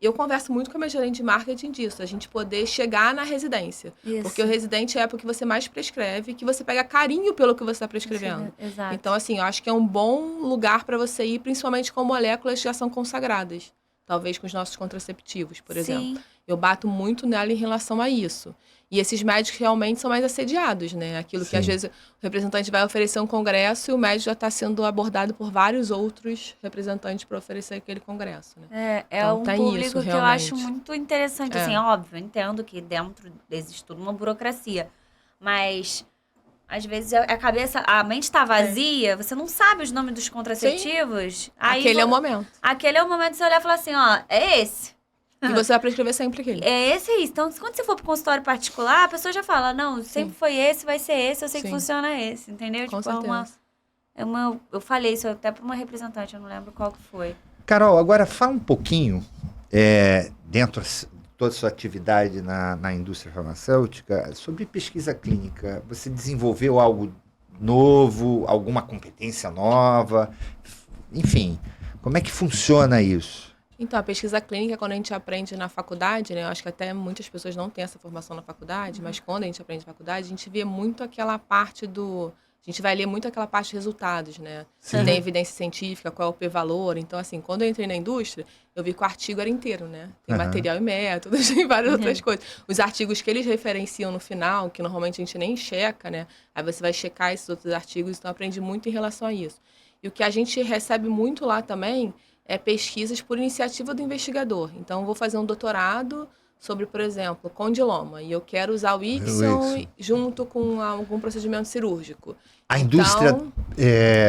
Eu converso muito com a minha gerente de marketing disso, a gente poder chegar na residência. Isso. Porque o residente é a época que você mais prescreve, que você pega carinho pelo que você está prescrevendo. Exato. Então, assim, eu acho que é um bom lugar para você ir, principalmente com moléculas que já são consagradas. Talvez com os nossos contraceptivos, por exemplo. Eu bato muito nela em relação a isso. E esses médicos realmente são mais assediados, né? Aquilo que, às vezes, o representante vai oferecer um congresso e o médico já está sendo abordado por vários outros representantes para oferecer aquele congresso, né? É Então, um tem público isso, que eu realmente. acho muito interessante. Assim, óbvio, eu entendo que dentro existe toda uma burocracia. Mas, às vezes, a mente tá vazia, você não sabe os nomes dos contraceptivos. Aí Aquele é o momento. Aquele é o momento de você olhar e falar assim, ó, é esse. E você vai prescrever sempre aquele. É esse aí. Então, quando você for pro consultório particular, a pessoa já fala, não, sempre foi esse, vai ser esse, eu sei que Sim. funciona esse, entendeu? Com tipo, certeza. eu falei isso até pra uma representante, eu não lembro qual que foi. Carol, agora fala um pouquinho, dentro de toda a sua atividade na indústria farmacêutica, sobre pesquisa clínica. Você desenvolveu algo novo, alguma competência nova? Enfim, como é que funciona isso? Então, a pesquisa clínica, quando a gente aprende na faculdade, né? Eu acho que até muitas pessoas não têm essa formação na faculdade, mas quando a gente aprende na faculdade, a gente vê muito aquela parte do... A gente vai ler muito aquela parte de resultados, né? Se tem evidência científica, qual é o p-valor. Então, assim, quando eu entrei na indústria, eu vi que o artigo era inteiro, né? Tem material e métodos, tem várias outras coisas. Os artigos que eles referenciam no final, que normalmente a gente nem checa, né? Aí você vai checar esses outros artigos, então eu aprendi muito em relação a isso. E o que a gente recebe muito lá também é pesquisas por iniciativa do investigador. Então, eu vou fazer um doutorado sobre, por exemplo, condiloma, e eu quero usar o Ixon junto com algum procedimento cirúrgico. A indústria...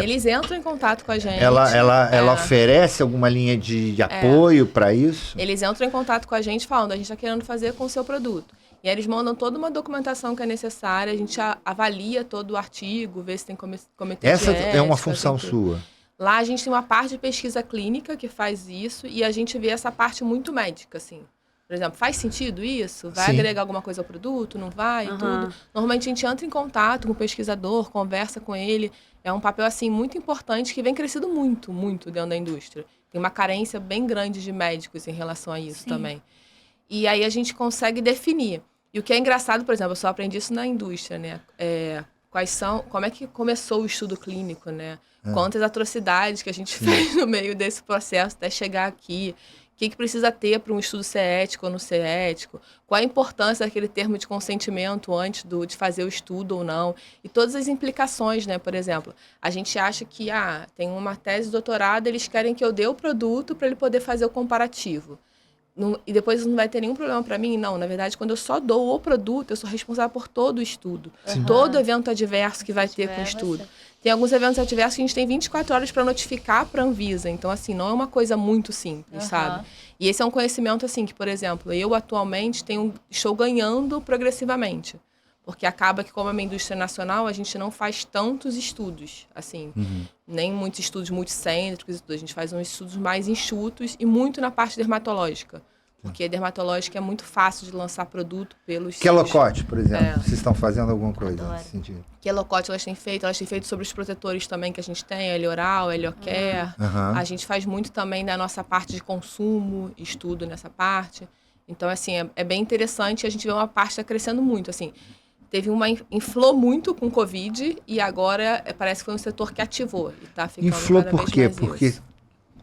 Eles entram em contato com a gente. Ela oferece alguma linha de apoio para isso? Eles entram em contato com a gente falando, a gente está querendo fazer com o seu produto. E aí eles mandam toda uma documentação que é necessária, a gente avalia todo o artigo, vê se tem comitê de Essa é uma ética, função tem tudo. sua? Lá a gente tem uma parte de pesquisa clínica que faz isso e a gente vê essa parte muito médica, assim. Por exemplo, faz sentido isso? Vai Sim. agregar alguma coisa ao produto? Não vai? Tudo. Normalmente a gente entra em contato com o pesquisador, conversa com ele. É um papel, assim, muito importante que vem crescendo muito, muito dentro da indústria. Tem uma carência bem grande de médicos em relação a isso também. E aí a gente consegue definir. E o que é engraçado, por exemplo, eu só aprendi isso na indústria, né? Como é que começou o estudo clínico, né? Quantas atrocidades que a gente fez no meio desse processo até chegar aqui. O que precisa ter para um estudo ser ético ou não ser ético? Qual a importância daquele termo de consentimento antes de fazer o estudo ou não? E todas as implicações, né? Por exemplo, a gente acha que tem uma tese de doutorado, eles querem que eu dê o produto para ele poder fazer o comparativo. E depois não vai ter nenhum problema para mim? Não, na verdade, quando eu só dou o produto, eu sou responsável por todo o estudo. Todo evento adverso que vai ter com o estudo. Tem alguns eventos adversos que a gente tem 24 horas para notificar para a Anvisa. Então, assim, não é uma coisa muito simples, sabe? E esse é um conhecimento, assim, que, por exemplo, eu atualmente estou ganhando progressivamente. Porque acaba que, como é uma indústria nacional, a gente não faz tantos estudos, assim. Nem muitos estudos multicêntricos e tudo. A gente faz uns estudos mais enxutos e muito na parte dermatológica. Porque a dermatológica é muito fácil de lançar produto pelos... Quelocote, por exemplo. Vocês estão fazendo alguma coisa Adoro. nesse sentido? Quelocote elas têm feito sobre os protetores também que a gente tem, Helioral, Heliocare. A gente faz muito também da nossa parte de consumo, estudo nessa parte. Então, assim, é bem interessante. A gente vê uma parte que está crescendo muito, assim. Inflou muito com o Covid e agora parece que foi um setor que ativou e está ficando Inflou cada por vez quê? mais Porque isso.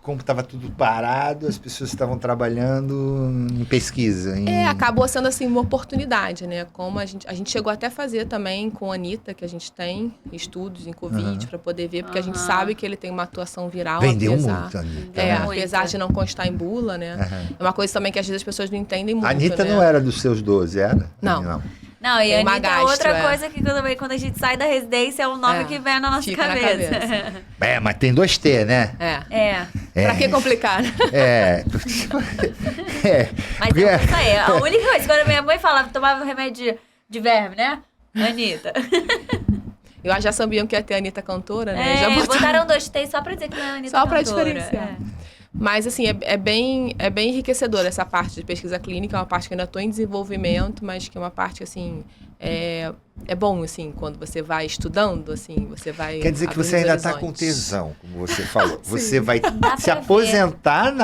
como estava tudo parado, as pessoas estavam trabalhando em pesquisa. Acabou sendo assim uma oportunidade, né? Como a gente chegou até a fazer também com a Anitta, que a gente tem estudos em Covid para poder ver, porque a gente sabe que ele tem uma atuação viral. Vendeu apesar, muito, Anitta. Né? Apesar de não constar em bula, né? É uma coisa também que às vezes as pessoas não entendem muito. A Anitta né? não era dos seus 12, era? Não. Não, e Tem a uma Anitta é gastro, outra coisa que quando a gente sai da residência é um nome que vem na nossa fica na cabeça. Mas tem 2T, né? Pra que complicar? Mas é isso aí. A única coisa, quando a minha mãe falava, tomava remédio de verme, né? Anitta. Eu já sabiam que ia ter a Anitta cantora, né? Já botaram 2T só pra dizer que não é a Anitta só pra cantora. diferenciar. Mas, assim, é bem enriquecedora essa parte de pesquisa clínica. É uma parte que eu ainda estou em desenvolvimento, mas que é uma parte, assim, é bom, assim, quando você vai estudando, assim, você vai... Quer dizer que você ainda está com tesão, como você falou. Você vai se aposentar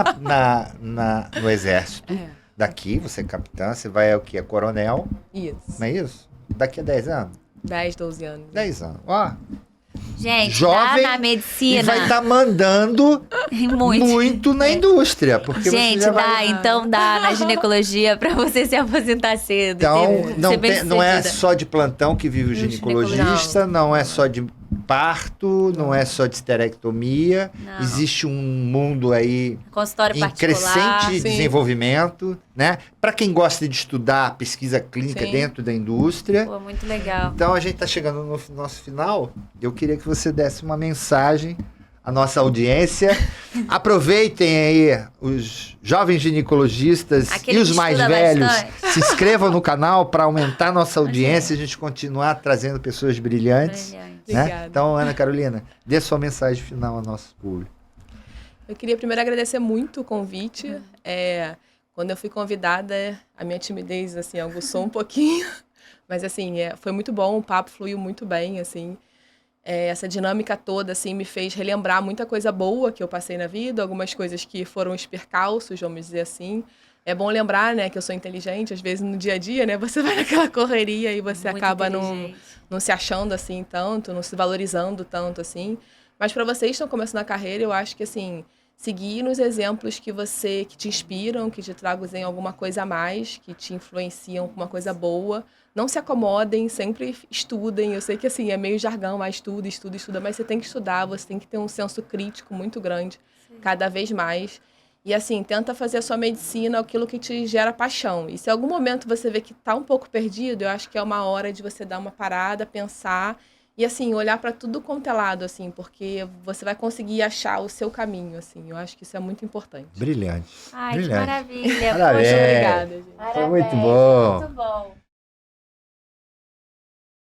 no exército. Daqui, você é capitã, você vai o quê? É coronel? Isso. Não é isso? Daqui a 10 anos? 10, 12 anos. 10 anos. Ó, gente, jovem, dá na medicina. E vai estar mandando muito na indústria. Porque gente, você já vai... então dá na ginecologia pra você se aposentar cedo. Então, não é só de plantão que vive o ginecologista, não é só de parto, não é só de esterectomia. Não. Existe um mundo aí consultório em particular, crescente desenvolvimento, né? Para quem gosta de estudar pesquisa clínica dentro da indústria. Pô, muito legal. Então a gente está chegando no nosso final. Eu queria que você desse uma mensagem à nossa audiência. Aproveitem aí os jovens ginecologistas e os mais velhos. Se inscrevam no canal para aumentar nossa audiência e a gente continuar trazendo pessoas brilhantes. Né? Então, Ana Carolina, dê sua mensagem final ao nosso público. Eu queria primeiro agradecer muito o convite. Quando eu fui convidada, a minha timidez assim, aguçou um pouquinho. Mas assim, foi muito bom, o papo fluiu muito bem, assim. Essa dinâmica toda assim, me fez relembrar muita coisa boa que eu passei na vida, algumas coisas que foram os percalços, vamos dizer assim. É bom lembrar, né, que eu sou inteligente, às vezes no dia a dia, né, você vai naquela correria e você muito acaba não se achando assim tanto, não se valorizando tanto assim. Mas para vocês que estão começando a carreira, eu acho que assim, seguir nos exemplos que te inspiram, que te trazem alguma coisa a mais, que te influenciam com uma coisa boa. Não se acomodem, sempre estudem. Eu sei que assim, é meio jargão, mas estuda, mas você tem que estudar, você tem que ter um senso crítico muito grande, cada vez mais. E assim, tenta fazer a sua medicina aquilo que te gera paixão. E se em algum momento você vê que está um pouco perdido, eu acho que é uma hora de você dar uma parada, pensar e assim, olhar para tudo quanto é lado, assim, porque você vai conseguir achar o seu caminho, assim. Eu acho que isso é muito importante. Brilhante. Ai, brilhante. Que maravilha. Parabéns. Poxa, obrigada, gente. Foi muito bom. Muito bom.